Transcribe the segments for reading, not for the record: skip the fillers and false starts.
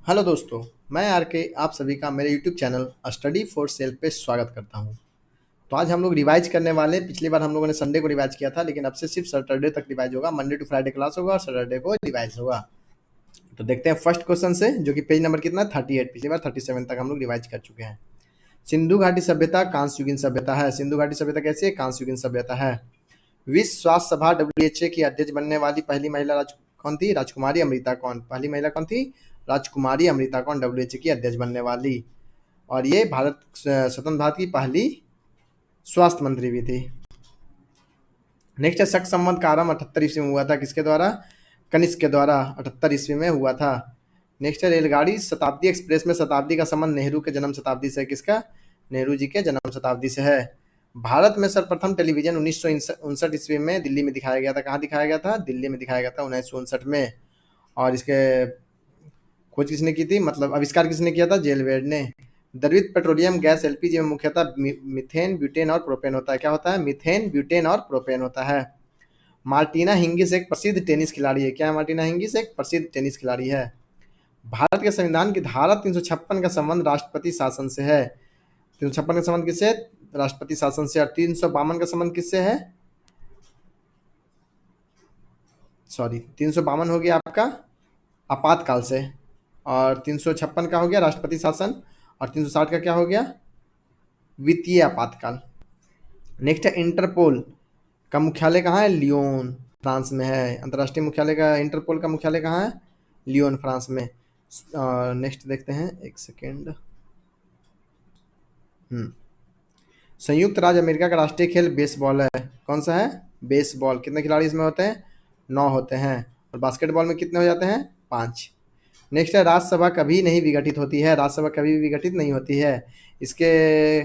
Hello दोस्तों, मैं are के आप सभी का मेरे YouTube channel study for sale पे स्वागत करता हूं। तो आज हम लोग रिवाइज करने वाले। पिछली बार हम लोगों ने संडे को रिवाइज किया था, लेकिन अब से सिर्फ सैटरडे तक रिवाइज होगा। मंडे टू फ्राइडे क्लास होगा और सैटरडे को रिवाइज होगा। तो देखते हैं फर्स्ट क्वेश्चन से, जो कि पेज नंबर कितना 38। पिछली बार 37 तक हम लोग रिवाइज कर चुके हैं। सिंधु घाटी सभ्यता कांस्य युगीन सभ्यता है। सिंधु घाटी सभ्यता कैसी है? कांस्य युगीन सभ्यता है। विश्व स्वास्थ्य सभा WHO की अध्यक्ष बनने वाली पहली महिला कौन थी? राजकुमारी अमृता कौन? पहली महिला कौन थी? राजकुमारी अमृता कौन WHO की अध्यक्ष बनने वाली। और ये भारत स्वतंत्र भारत की पहली स्वास्थ्य मंत्री भी थी। नेक्स्ट है शक संवत का आरंभ 78 ईस्वी में हुआ था। किसके द्वारा? कनिष्क के द्वारा 78 ईस्वी में हुआ था। नेक्स्ट है रेलगाड़ी शताब्दी एक्सप्रेस में शताब्दी का संबंध नेहरू के जन्म शताब्दी से। किसका? नेहरू जी के जन्म शताब्दी से है। भारत में सर्वप्रथम टेलीविजन 1959 ईस्वी में दिल्ली में दिखाया गया था। कहाँ दिखाया गया था? दिल्ली में दिखाया गया था 1959 में। और इसके खोज किसने की थी? मतलब आविष्कार किसने किया था? जेलवेड ने। द्रवित पेट्रोलियम गैस एलपीजी में मुख्यतः मीथेन, ब्यूटेन और प्रोपेन होता है। क्या होता है? मीथेन, ब्यूटेन और प्रोपेन होता है। मार्टिना हिंगिस एक प्रसिद्ध टेनिस खिलाड़ी है। क्या है? मार्टिना हिंगिस एक प्रसिद्ध टेनिस खिलाड़ी है। भारत के संविधान की धारा 356 का संबंध राष्ट्रपति शासन से है। 356 का संबंध किससे? राष्ट्रपति शासन से। और 352 का संबंध किससे है? सॉरी, 352 हो गया आपका आपातकाल से, और 356 का हो गया राष्ट्रपति शासन, और 360 का क्या हो गया? वित्तीय आपातकाल। नेक्स्ट है इंटरपोल का मुख्यालय कहाँ है? लियोन, फ्रांस में है। अंतर्राष्ट्रीय मुख्यालय का इंटरपोल का मुख्यालय कहाँ है? लियोन, फ्रांस में। नेक्स्ट देखते हैं, एक सेकेंड। संयुक्त राज्य अमेरिका का राष्ट्रीय खेल बेसबॉल है। कौन सा है? बेसबॉल। कितने खिलाड़ी इसमें होते हैं? 9 होते हैं। और बास्केटबॉल में कितने हो जाते हैं? 5। नेक्स्ट है राज्यसभा कभी नहीं विघटित होती है। राज्यसभा कभी भी विघटित नहीं होती है। इसके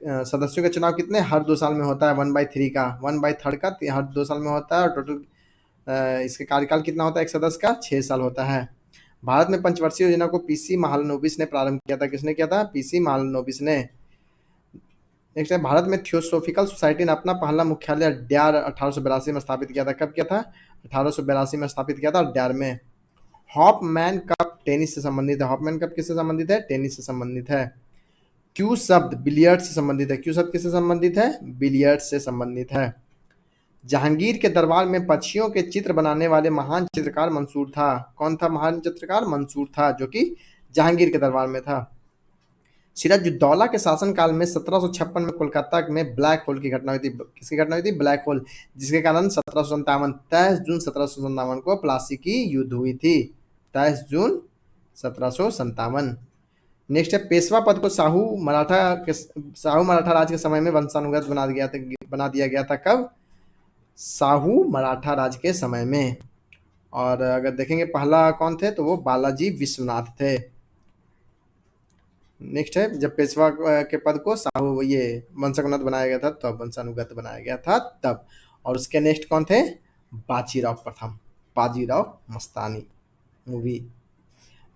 सदस्यों का चुनाव कितने? हर 2 साल में होता है। 1/3 का, 1/3 का हर 2 साल में होता है। और टोटल इसके कार्यकाल कितना होता है एक सदस्य का? 6 साल होता है। भारत में पंचवर्षीय योजना को पीसी महालनोबिस ने प्रारंभ किया था। किसने किया था? पीसी महालनोबिस ने। नेक्स्ट है भारत में थियोसोफिकल सोसाइटी ने अपना पहला मुख्यालय ड्यार 1882 में स्थापित किया था। कब किया था? 1882 में स्थापित किया था, ड्यार में। हॉपमैन कप टेनिस से संबंधित है। हॉपमैन कप किससे संबंधित है? टेनिस से संबंधित है। क्यू शब्द बिलियर्ड्स से संबंधित है। क्यू शब्द किससे संबंधित है? बिलियर्ड्स से संबंधित है। जहांगीर के दरबार में पक्षियों के चित्र बनाने वाले महान चित्रकार मंसूर था। कौन था महान चित्रकार? मंसूर था, जो कि जहांगीर के दरबार में था। सिराजुद्दौला के शासनकाल में 1756 में कोलकाता में ब्लैक होल की घटना हुई थी। किसकी घटना हुई थी? ब्लैक होल, जिसके कारण 23 जून 1757 को प्लासी की युद्ध हुई थी। 23 जून 1757। नेक्स्ट है पेशवा पद को शाहू मराठा राज के समय में वंशानुगत बना दिया गया था। कब? शाहू मराठा राज के समय में। और अगर देखेंगे पहला कौन थे, तो वो बालाजी विश्वनाथ थे। नेक्स्ट है जब पेशवा के पद को शाहू ये वंशानुगत बनाया गया था, तब वंशानुगत बनाया गया था तब। और उसके नेक्स्ट कौन थे? बाजीराव प्रथम, बाजीराव मस्तानी मूवी।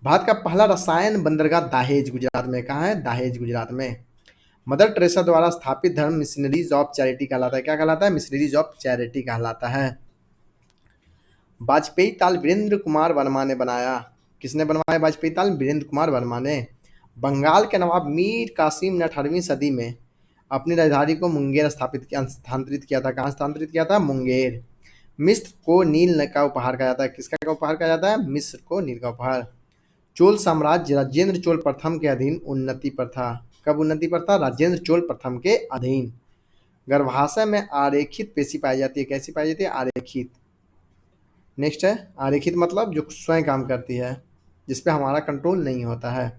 भारत का पहला रसायन बंदरगाह दाहेज गुजरात में। कहाँ है? दाहेज गुजरात में। मदर टेरेसा द्वारा स्थापित धर्म मिशनरीज ऑफ चैरिटी कहलाता है। क्या कहलाता है? मिशनरीज ऑफ चैरिटी कहलाता है। वाजपेयी ताल वीरेंद्र कुमार वर्मा ने बनाया। किसने बनवाया वाजपेयी ताल? वीरेंद्र कुमार वर्मा ने। बंगाल के नवाब मीर कासिम ने 18वीं सदी में अपनी राजधानी को मुंगेर स्थानांतरित किया था। कहाँ स्थानांतरित किया था? मुंगेर। मिस्र को नील का उपहार कहा जाता है। किसका का उपहार कहा जाता है? मिस्र को नील का उपहार। चोल साम्राज्य राजेंद्र चोल प्रथम के अधीन उन्नति पर था। कब उन्नति पर था? राजेंद्र चोल प्रथम के अधीन। गर्भाशय में आरेखित पेशी पाई जाती है। कैसी पाई जाती है? आरेखित। नेक्स्ट है आरेखित मतलब जो स्वयं काम करती है, जिसपे हमारा कंट्रोल नहीं होता है।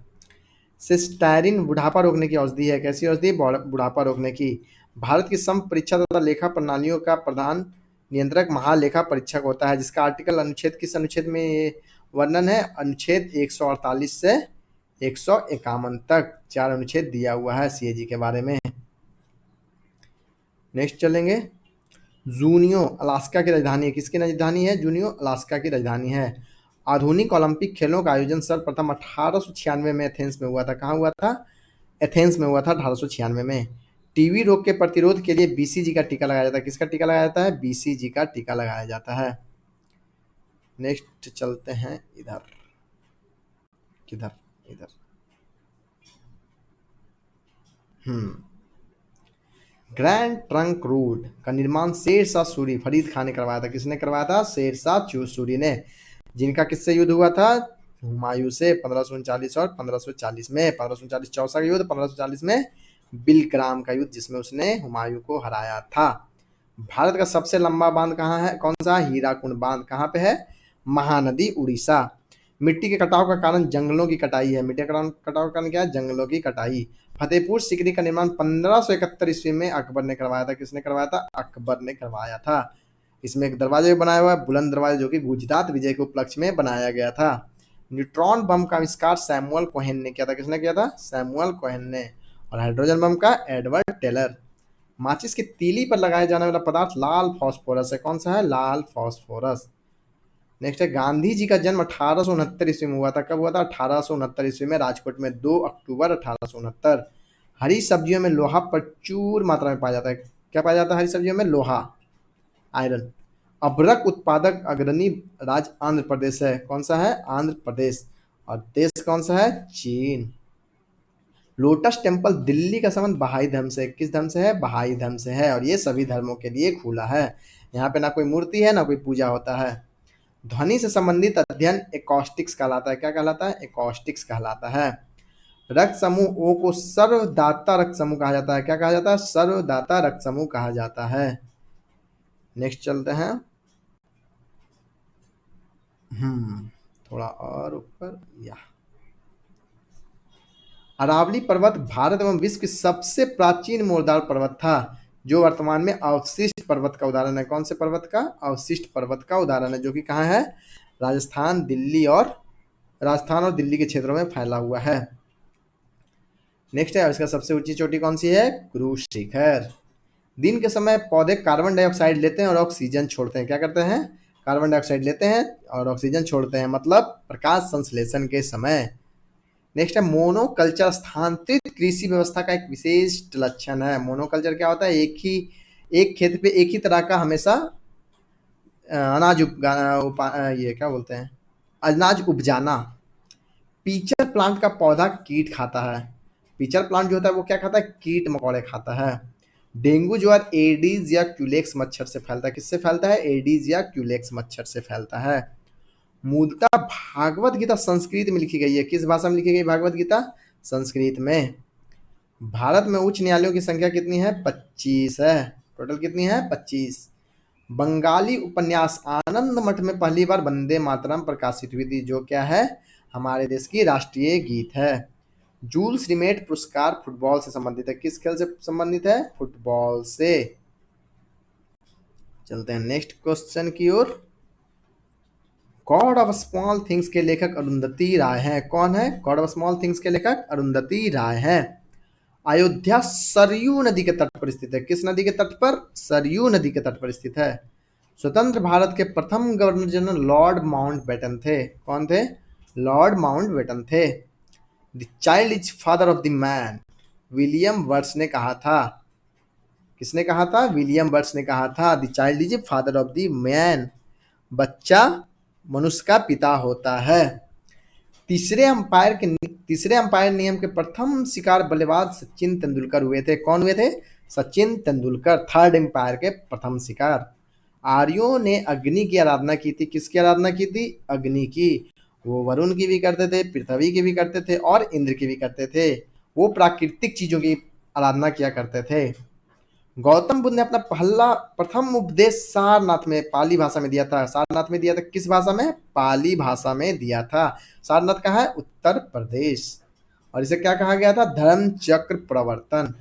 सिस्टायरिन बुढ़ापा रोकने की औषधि है। कैसी औषधि? बुढ़ापा रोकने की। भारत की सम परीक्षा तथा लेखा प्रणालियों का प्रधान नियंत्रक महालेखा परीक्षक होता है, जिसका आर्टिकल अनुच्छेद किस अनुच्छेद में वर्णन है? अनुच्छेद 148 से 151 तक 4 अनुच्छेद दिया हुआ है सीएजी के बारे में। नेक्स्ट चलेंगे, जूनियो अलास्का की राजधानी है। किसकी राजधानी है? जूनियो अलास्का की राजधानी है। आधुनिक ओलंपिक खेलों का आयोजन सर्वप्रथम 1896 में एथेंस में हुआ था। कहाँ हुआ था? एथेंस में हुआ था 1896 में। टीबी रोग के प्रतिरोध के लिए बीसीजी का टीका लगाया जाता है। किसका टीका लगाया जाता है? बीसीजी का टीका लगाया जाता है। नेक्स्ट चलते हैं इधर। किधर, इधर। हम्म ग्रैंड ट्रंक रोड का निर्माण शेरशाह सूरी फरीद खान ने करवाया था। किसने करवाया था? शेरशाह सूरी ने। जिनका किससे युद्ध हुआ था? हुमायूं से 1539 और 1540 में। 1539 चौसा का युद्ध, 1540 में बिलग्राम का युद्ध, जिसमें उसने हुमायूं को हराया था। भारत का सबसे लंबा बांध कहाँ है? कौन सा? हीराकुंड बांध। कहाँ पे है? महानदी, उड़ीसा। मिट्टी के कटाव का कारण जंगलों की कटाई है। मिट्टी का कटाव का कारण क्या है? जंगलों की कटाई। फतेहपुर सीकरी का निर्माण 1571 ईस्वी में अकबर ने करवाया था। किसने करवाया था? अकबर ने करवाया था। इसमें एक दरवाजा भी बनाया हुआ है, बुलंद दरवाजा, जो कि गुजरात विजय के उपलक्ष्य में बनाया गया था। न्यूट्रॉन बम का आविष्कार सैमुअल कोहेन ने किया था। किसने किया था? सैमुअल कोहेन ने। और हाइड्रोजन बम का एडवर्ड टेलर। माचिस की तीली पर लगाया जाने वाला पदार्थ लाल फास्फोरस है। कौन सा है? लाल फास्फोरस। नेक्स्ट है, गांधी जी का जन्म 1869 ईस्वी में हुआ था। कब हुआ था? 1869 ईस्वी में, राजकोट में, 2 अक्टूबर 1869। हरी सब्जियों में लोहा प्रचुर मात्रा में पाया जाता है। क्या पाया जाता है हरी सब्जियों में? लोहा, आयरन। अभ्रक उत्पादक अग्रणी राज्य आंध्र प्रदेश है। कौन सा है? आंध्र प्रदेश। और देश कौन सा है? चीन। लोटस टेम्पल दिल्ली का संबंध बहाई धर्म से। किस धर्म से है? बहाई धर्म से है। और ये सभी धर्मों के लिए खुला है। यहाँ पे ना कोई मूर्ति है, ना कोई पूजा होता है। ध्वनि से संबंधित अध्ययन एकॉस्टिक्स कहलाता है। क्या कहलाता है? एकॉस्टिक्स कहलाता है। रक्त समूह ओ को सर्वदाता रक्त समूह कहा जाता है। क्या कहा जाता है? सर्वदाता रक्त समूह कहा जाता है। नेक्स्ट चलते हैं। थोड़ा और ऊपर, या अरावली पर्वत भारत एवं विश्व की सबसे प्राचीन मोरदार पर्वत था, जो वर्तमान में अवशिष्ट पर्वत का उदाहरण है। कौन से पर्वत का? अवशिष्ट पर्वत का उदाहरण है, जो कि कहाँ है? राजस्थान, और दिल्ली के क्षेत्रों में फैला हुआ है। नेक्स्ट है, इसका सबसे ऊंची चोटी कौन सी है? क्रूज शिखर। दिन के समय पौधे कार्बन डाइऑक्साइड लेते हैं और ऑक्सीजन छोड़ते हैं। क्या करते हैं? कार्बन डाइऑक्साइड लेते हैं और ऑक्सीजन छोड़ते हैं, मतलब प्रकाश संश्लेषण के समय। नेक्स्ट है, मोनोकल्चर स्थानांतरित कृषि व्यवस्था का एक विशेष लक्षण है। मोनोकल्चर क्या होता है? एक खेत पे एक ही तरह का हमेशा अनाज ये क्या बोलते हैं? अनाज उपजाना। पीचर प्लांट का पौधा कीट खाता है। पीचर प्लांट जो होता है वो क्या खाता है? कीट मकोड़े खाता है। डेंगू ज्वर एडीज या क्यूलेक्स मच्छर से फैलता है। किससे फैलता है? एडीज या क्यूलेक्स मच्छर से फैलता है। मूलतः भागवत गीता संस्कृत में लिखी गई है। किस भाषा में लिखी गई भागवत गीता? संस्कृत में। भारत में उच्च न्यायालयों की संख्या कितनी है? 25 है। टोटल कितनी है? 25। बंगाली उपन्यास आनंद मठ में पहली बार वंदे मातरम प्रकाशित हुई थी, जो क्या है? हमारे देश की राष्ट्रीय गीत है। जूल्स रिमेट पुरस्कार फुटबॉल से संबंधित है। किस खेल से संबंधित है? फुटबॉल से। चलते हैं नेक्स्ट क्वेश्चन की ओर। गॉड ऑफ स्मॉल थिंग्स के लेखक अरुंधति राय हैं। कौन है? गॉड ऑफ स्मॉल थिंग्स के लेखक अरुंधति राय हैं। अयोध्या सरयू नदी के तट पर स्थित है। किस नदी के तट पर? सरयू नदी के तट पर स्थित है। स्वतंत्र भारत के प्रथम गवर्नर जनरल लॉर्ड माउंटबेटन थे। कौन थे? लॉर्ड माउंटबेटन थे। The child is father of the man, William words ने कहा था। किसने कहा था? विलियम वर्ड्स ने कहा था। The child is father of the man, बच्चा मनुष्य का पिता होता है। तीसरे अंपायर नियम के प्रथम शिकार बल्लेबाज सचिन तेंदुलकर हुए थे। कौन हुए थे? सचिन तेंदुलकर, थर्ड अंपायर के प्रथम शिकार। आर्यों ने अग्नि की आराधना की थी। किसकी आराधना की थी? अग्नि की। वो वरुण की भी करते थे, पृथ्वी की भी करते थे और इंद्र की भी करते थे। वो प्राकृतिक चीजों की आराधना किया करते थे। गौतम बुद्ध ने अपना प्रथम उपदेश सारनाथ में पाली भाषा में दिया था। सारनाथ में दिया था। किस भाषा में? पाली भाषा में दिया था। सारनाथ कहाँ है? उत्तर प्रदेश। और इसे क्या कहा गया था? धर्म चक्र प्रवर्तन।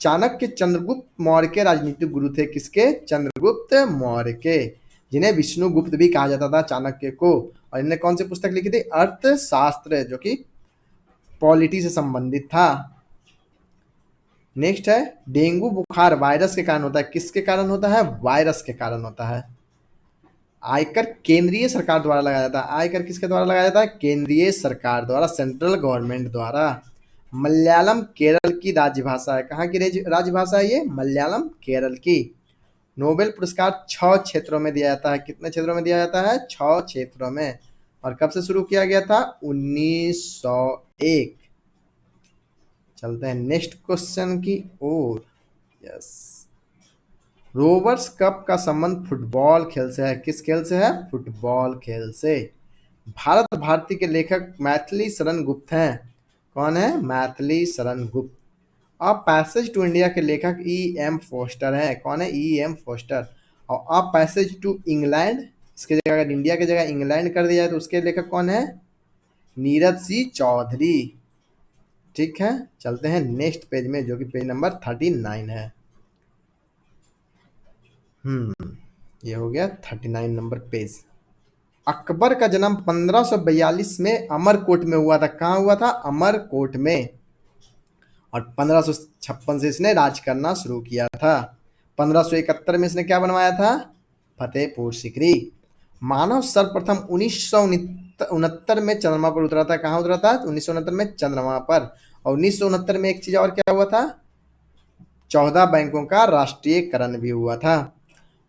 चाणक्य चंद्रगुप्त मौर्य के राजनीतिक गुरु थे। किसके? चंद्रगुप्त मौर्य के, जिन्हें विष्णुगुप्त भी कहा जाता था, चाणक्य को। और इन्होंने कौन सी पुस्तक लिखी थी? अर्थशास्त्र, जो कि पॉलिटी से संबंधित था। नेक्स्ट है, डेंगू बुखार वायरस के कारण होता है। किसके कारण होता है? वायरस के कारण होता है। आयकर केंद्रीय सरकार द्वारा लगाया जाता है। आयकर किसके द्वारा लगाया जाता है? केंद्रीय सरकार द्वारा, सेंट्रल गवर्नमेंट द्वारा। मलयालम केरल की राजभाषा है। कहाँ की राजभाषा है ये? मलयालम केरल की। नोबेल पुरस्कार 6 क्षेत्रों में दिया जाता है। कितने क्षेत्रों में दिया जाता है? 6 क्षेत्रों में। और कब से शुरू किया गया था? 1901। चलते हैं नेक्स्ट क्वेश्चन की ओर। यस, रोवर्स कप का संबंध फुटबॉल खेल से है। किस खेल से है? फुटबॉल खेल से। भारत भारती के लेखक मैथिली शरण गुप्त हैं। कौन है? Maithili Sharan Gupt. A passage to India के लेखक ई एम फोस्टर हैं। कौन है? E M Forster. और अ पैसेज टू इंग्लैंड, इसके जगह अगर इंडिया की जगह इंग्लैंड कर दिया जाए तो उसके लेखक कौन है? नीरज सिंह चौधरी। ठीक है, चलते हैं नेक्स्ट पेज में, जो कि पेज नंबर 39 है। ये हो गया 39 नंबर पेज। अकबर का जन्म 1542 में अमरकोट में हुआ था। कहाँ हुआ था? अमरकोट में। और 1556 से इसने राज करना शुरू किया था। 1571 में इसने क्या बनवाया था? फतेहपुर सीकरी। मानव सर्वप्रथम 1969 में चंद्रमा पर उतरा था। कहाँ उतरा था? 1969 में चंद्रमा पर। और 1969 में एक चीज और क्या हुआ था? 14 बैंकों का राष्ट्रीयकरण भी हुआ था।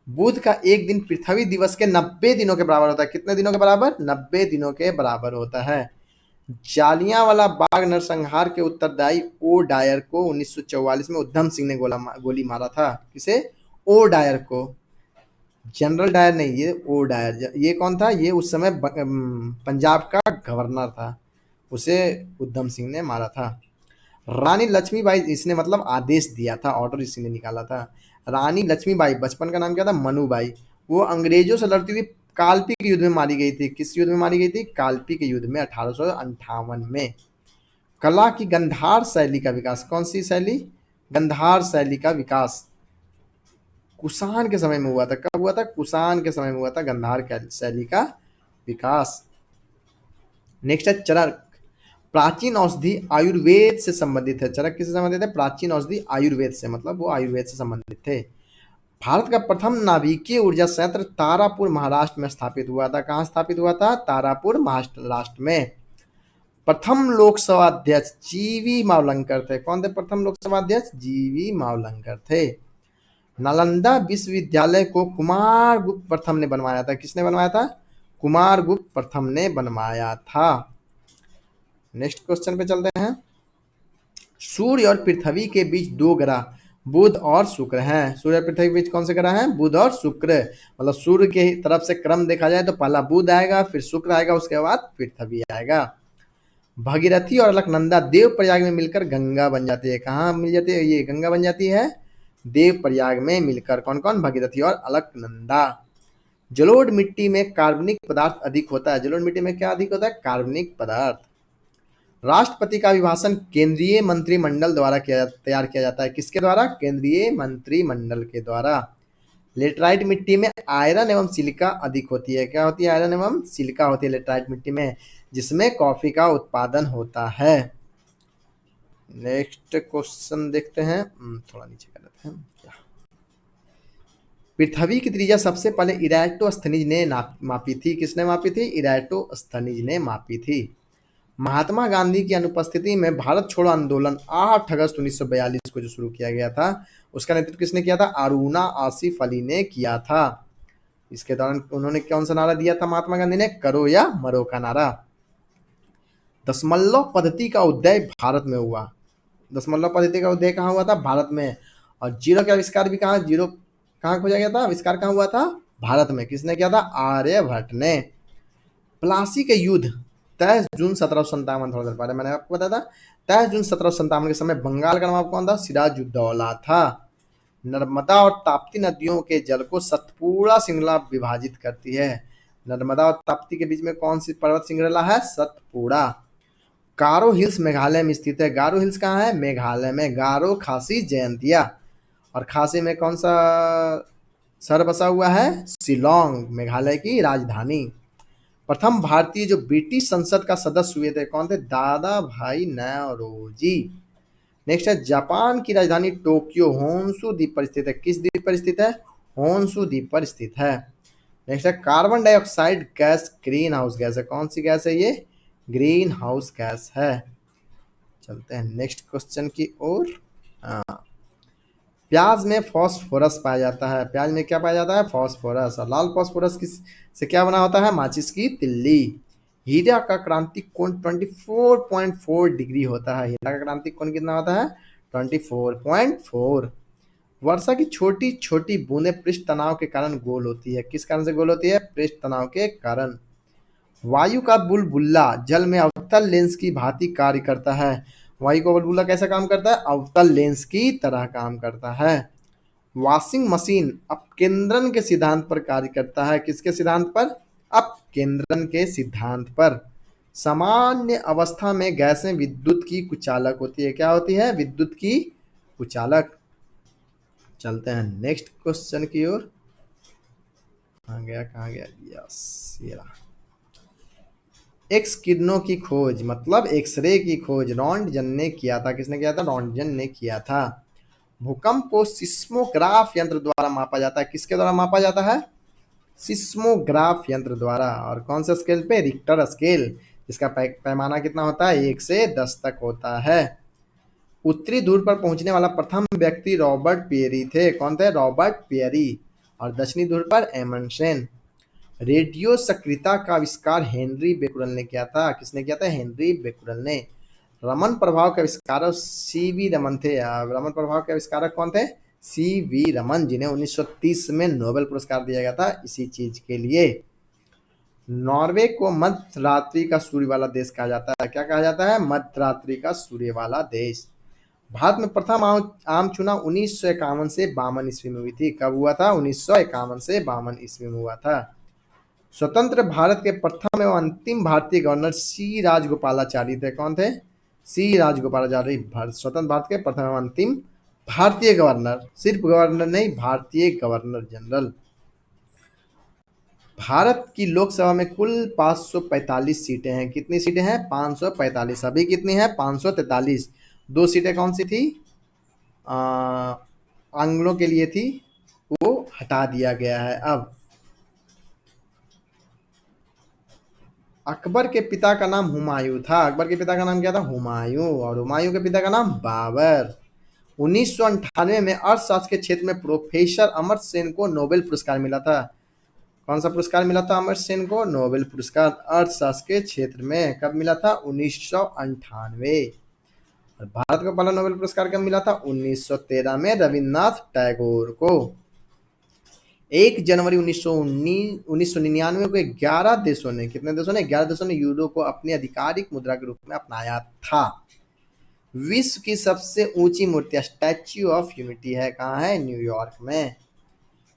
बुध का एक दिन पृथ्वी दिवस के 90 दिनों के बराबर होता है। कितने दिनों के बराबर? 90 दिनों के बराबर होता है। जालियांवाला बाग नरसंहार के उत्तरदायी ओ डायर को 1944 में उधम सिंह ने गोली मारा था। किसे? ओ डायर को। जनरल डायर नहीं, ये ओ डायर। ये कौन था? ये उस समय पंजाब का गवर्नर था, उसे उधम सिंह ने मारा था। रानी लक्ष्मीबाई, इसने मतलब आदेश दिया था, ऑर्डर इसी ने निकाला था। रानी लक्ष्मीबाई, बचपन का नाम क्या था? मनुबाई। वो अंग्रेजों से लड़ती थी, कालपी के युद्ध में मारी गई थी। किस युद्ध में मारी गई थी? कालपी के युद्ध में 1858 में। कला की गंधार शैली का विकास। कौन सी शैली? गंधार शैली का विकास कुषाण के समय में हुआ था। कब हुआ था? कुषाण के समय में हुआ था गंधार शैली का विकास। नेक्स्ट है चरक। प्राचीन औषधि आयुर्वेद से संबंधित है। चरक किससे संबंधित है? प्राचीन औषधि आयुर्वेद से, मतलब वो आयुर्वेद से संबंधित थे। भारत का प्रथम नाभिकीय ऊर्जा संयंत्र तारापुर महाराष्ट्र में स्थापित हुआ था। कहाँ स्थापित हुआ था? तारापुर महाराष्ट्र में। प्रथम लोकसभा अध्यक्ष जीवी मावलंकर थे। कौन थे प्रथम लोकसभा अध्यक्ष? जीवी मावलंकर थे। नालंदा विश्वविद्यालय को कुमार गुप्त प्रथम ने बनवाया था। किसने बनवाया था? कुमार गुप्त प्रथम ने बनवाया था। नेक्स्ट क्वेश्चन पे चलते हैं। सूर्य और पृथ्वी के बीच दो ग्रह बुध और शुक्र हैं। सूर्य और पृथ्वी के बीच कौन से ग्रह हैं? बुध और शुक्र। मतलब सूर्य के तरफ से क्रम देखा जाए तो पहला बुध आएगा, फिर शुक्र आएगा, उसके बाद पृथ्वी आएगा। भगीरथी और अलकनंदा देव प्रयाग में मिलकर गंगा बन जाती है। कहाँ मिल जाती है? ये गंगा बन जाती है देव प्रयाग में मिलकर। कौन कौन? भगीरथी और अलकनंदा। जलोढ़ मिट्टी में कार्बनिक पदार्थ अधिक होता है। जलोढ़ मिट्टी में क्या अधिक होता है? कार्बनिक पदार्थ। राष्ट्रपति का अभिभाषण केंद्रीय मंत्रिमंडल द्वारा तैयार किया जाता है। किसके द्वारा? केंद्रीय मंत्रिमंडल के द्वारा। लेटराइट मिट्टी में आयरन एवं सिलिका अधिक होती है। क्या होती है? आयरन एवं सिलिका होती है लेटराइट मिट्टी में, जिसमें कॉफी का उत्पादन होता है। नेक्स्ट क्वेश्चन देखते हैं। थोड़ा नीचे कर लेते हैं। पृथ्वी की त्रिज्या सबसे पहले इराटोस्थनीज ने मापी थी। किसने मापी थी? इराटोस्थनीज ने मापी थी। महात्मा गांधी की अनुपस्थिति में भारत छोड़ो आंदोलन 8 अगस्त 1942 को जो शुरू किया गया था, उसका नेतृत्व किसने किया था? अरुणा आसिफ अली ने किया था। इसके दौरान उन्होंने कौन सा नारा दिया था महात्मा गांधी ने? करो या मरो का नारा। दशमलव पद्धति का उदय भारत में हुआ। दशमलव पद्धति का उदय कहाँ हुआ था? भारत में। और जीरो का आविष्कार भी कहाँ? जीरो कहाँ खोजा गया था? आविष्कार कहाँ हुआ था? भारत में। किसने किया था? आर्यभट्ट ने। प्लासी के युद्ध 23 जून 1757, थोड़ा देर पहले मैंने आपको बताया था, 23 जून 1757 के समय बंगाल का नवाब कौन था? सिराजुद्दौला था। नर्मदा और ताप्ती नदियों के जल को सतपुड़ा श्रृंखला विभाजित करती है। नर्मदा और ताप्ती के बीच में कौन सी पर्वत श्रृंखला है? सतपुड़ा। गारो हिल्स मेघालय में स्थित है। गारो हिल्स कहाँ है? मेघालय में। गारो, खासी, जयंतिया। और खासी में कौन सा शहर बसा हुआ है? शिलोंग, मेघालय की राजधानी। प्रथम भारतीय जो ब्रिटिश संसद का सदस्य हुए थे, कौन थे? दादा भाई नौरोजी। नेक्स्ट है जापान की राजधानी टोक्यो होन्शु द्वीप पर स्थित है। किस द्वीप पर स्थित है? होन्शु द्वीप पर स्थित है। नेक्स्ट है carbon dioxide gas green house gas है। कौन सी गैस है ये? ग्रीन हाउस गैस है। चलते हैं नेक्स्ट क्वेश्चन की ओर। प्याज में फॉस्फोरस पाया जाता है। प्याज में क्या पाया जाता है? फॉस्फोरस। और लाल फॉस्फोरस किस से क्या बना होता है? माचिस की तिल्ली। हीरा का क्रांतिक कोण 24.4 डिग्री होता है। हीरा का क्रांतिक कोण कितना होता है? 24.4। वर्षा की छोटी छोटी बूंदें पृष्ठ तनाव के कारण गोल होती है। किस कारण से गोल होती है? पृष्ठ तनाव के कारण। वायु का बुलबुला जल में अवतल लेंस की भांति कार्य करता है। वायु का बुलबुला कैसा काम करता है? अवतल लेंस की तरह काम करता है। वॉशिंग मशीन अपकेंद्रन के सिद्धांत पर कार्य करता है। किसके सिद्धांत पर? अपकेंद्रन के सिद्धांत पर। सामान्य अवस्था में गैसें विद्युत की कुचालक होती है। क्या होती है? विद्युत की कुचालक। चलते हैं नेक्स्ट क्वेश्चन की ओर। कहाँ गया कहाँ गया? यस, ये रहा। एक्स किरणों की खोज मतलब एक्सरे की खोज रॉन्टजन ने किया था। किसने किया था? रॉन्टजन ने किया था। भूकंप को सिस्मोग्राफ यंत्र द्वारा मापा जाता है। किसके द्वारा मापा जाता है? सिस्मोग्राफ यंत्र द्वारा। और कौन सा स्केल पे? रिक्टर स्केल, जिसका पैमाना कितना होता है? 1 से 10 तक होता है। उत्तरी ध्रुव पर पहुंचने वाला प्रथम व्यक्ति रॉबर्ट पियरी थे। कौन थे? Robert Peary. और दक्षिणी ध्रुव पर एमंडसेन। रेडियो सक्रियता का आविष्कार हेनरी बेकुरल ने किया था। किसने किया था? हेनरी बेकुरल ने। रमन प्रभाव के आविष्कारक सीवी रमन थे। रमन प्रभाव के आविष्कारक कौन थे? सीवी रमन, जिन्हें 1930 में नोबेल पुरस्कार दिया गया था इसी चीज के लिए। नॉर्वे को मध्य रात्रि का सूर्य वाला देश कहा जाता है। क्या कहा जाता है? मध्य रात्रि का सूर्य वाला देश। भारत में प्रथम आम चुनाव 1951 से 52 ईस्वी में हुई थी। कब हुआ था? 1951 से 52 ईस्वी में हुआ था। स्वतंत्र भारत के प्रथम एवं अंतिम भारतीय गवर्नर सी राजगोपालाचारी थे। कौन थे? सी राजगोपालाचारी। स्वतंत्र भारत के प्रथम एवं अंतिम भारतीय गवर्नर, सिर्फ गवर्नर नहीं, भारतीय गवर्नर जनरल। भारत की लोकसभा में कुल 545 सीटें हैं। कितनी सीटें हैं? 545। अभी कितनी है? 543। 2 सीटें कौन सी थी? आंग्लों के लिए थी, वो हटा दिया गया है अब। अकबर के पिता का नाम हुमायूं था। अकबर के पिता का नाम क्या था? हुमायूं। और हुमायूं के पिता का नाम बाबर। 1998 में अर्थशास्त्र के क्षेत्र में प्रोफेसर अमर्त्य सेन को नोबेल पुरस्कार मिला था। कौन सा पुरस्कार मिला था अमर्त्य सेन को? नोबेल पुरस्कार अर्थशास्त्र के क्षेत्र में। कब मिला था? 1998। और भारत को पहला नोबेल पुरस्कार कब मिला था? 1913 में रविन्द्रनाथ टैगोर को। 1 जनवरी 1999 को 11 देशों ने, कितने देशों ने? 11 देशों ने यूरो को अपनी आधिकारिक मुद्रा के रूप में अपनाया था। विश्व की सबसे ऊंची मूर्ति स्टैच्यू ऑफ यूनिटी है। कहाँ है? न्यूयॉर्क में।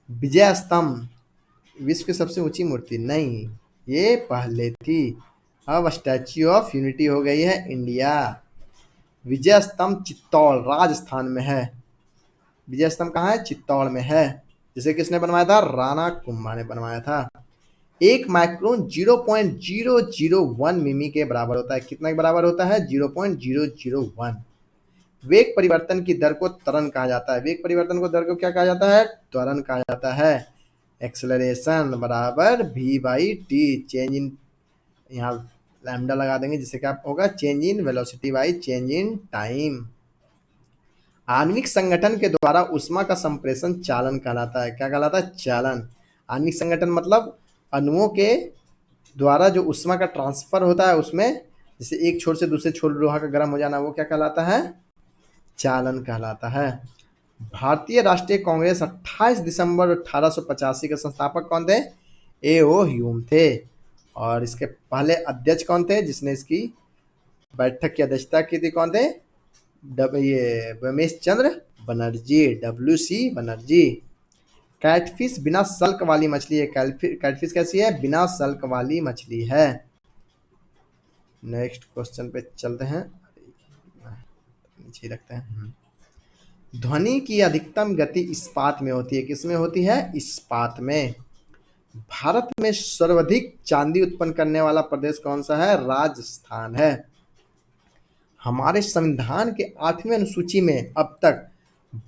विजय स्तंभ विश्व की सबसे ऊंची मूर्ति नहीं, ये पहले थी। अब स्टैच्यू ऑफ यूनिटी हो गई है इंडिया। विजय स्तंभ चित्तौड़ राजस्थान में है। विजय स्तंभ कहाँ है? चित्तौड़ में है। जिसे किसने बनवाया था? राणा कुंभा ने बनवाया था। 1 माइक्रोन 0.001 मिमी के बराबर होता है। कितना के बराबर होता है? 0.001। वेग परिवर्तन की दर को त्वरण कहा जाता है। वेग परिवर्तन को दर को क्या कहा जाता है? त्वरण कहा जाता है। एक्सेलरेशन बराबर v by T, change in, यहाँ लैम्डा लगा देंगे जिससे क्या होगा? Change in velocity by change in time. आणविक संगठन के द्वारा उष्मा का संप्रेषण चालन कहलाता है। क्या कहलाता है? चालन। आणविक संगठन मतलब अणुओं के द्वारा जो उष्मा का ट्रांसफर होता है, उसमें जैसे एक छोर से दूसरे छोर लोहा का गर्म हो जाना, वो क्या कहलाता है? चालन कहलाता है। भारतीय राष्ट्रीय कांग्रेस 28 दिसंबर 1885 के संस्थापक कौन थे? ए.ओ. ह्यूम थे। और इसके पहले अध्यक्ष कौन थे जिसने इसकी बैठक की अध्यक्षता की थी? कौन थे? ये रमेश चंद्र बनर्जी, WC बनर्जी। कैटफिश बिना सल्क वाली मछली है। कैटफिश कैसी है? बिना सल्क वाली मछली है। नेक्स्ट क्वेश्चन पे चलते हैं, नीचे रखते हैं। ध्वनि की अधिकतम गति इस्पात में होती है। किसमें होती है? इस्पात में। भारत में सर्वाधिक चांदी उत्पन्न करने वाला प्रदेश कौन सा है? राजस्थान है। हमारे संविधान के 8वें अनुसूची में अब तक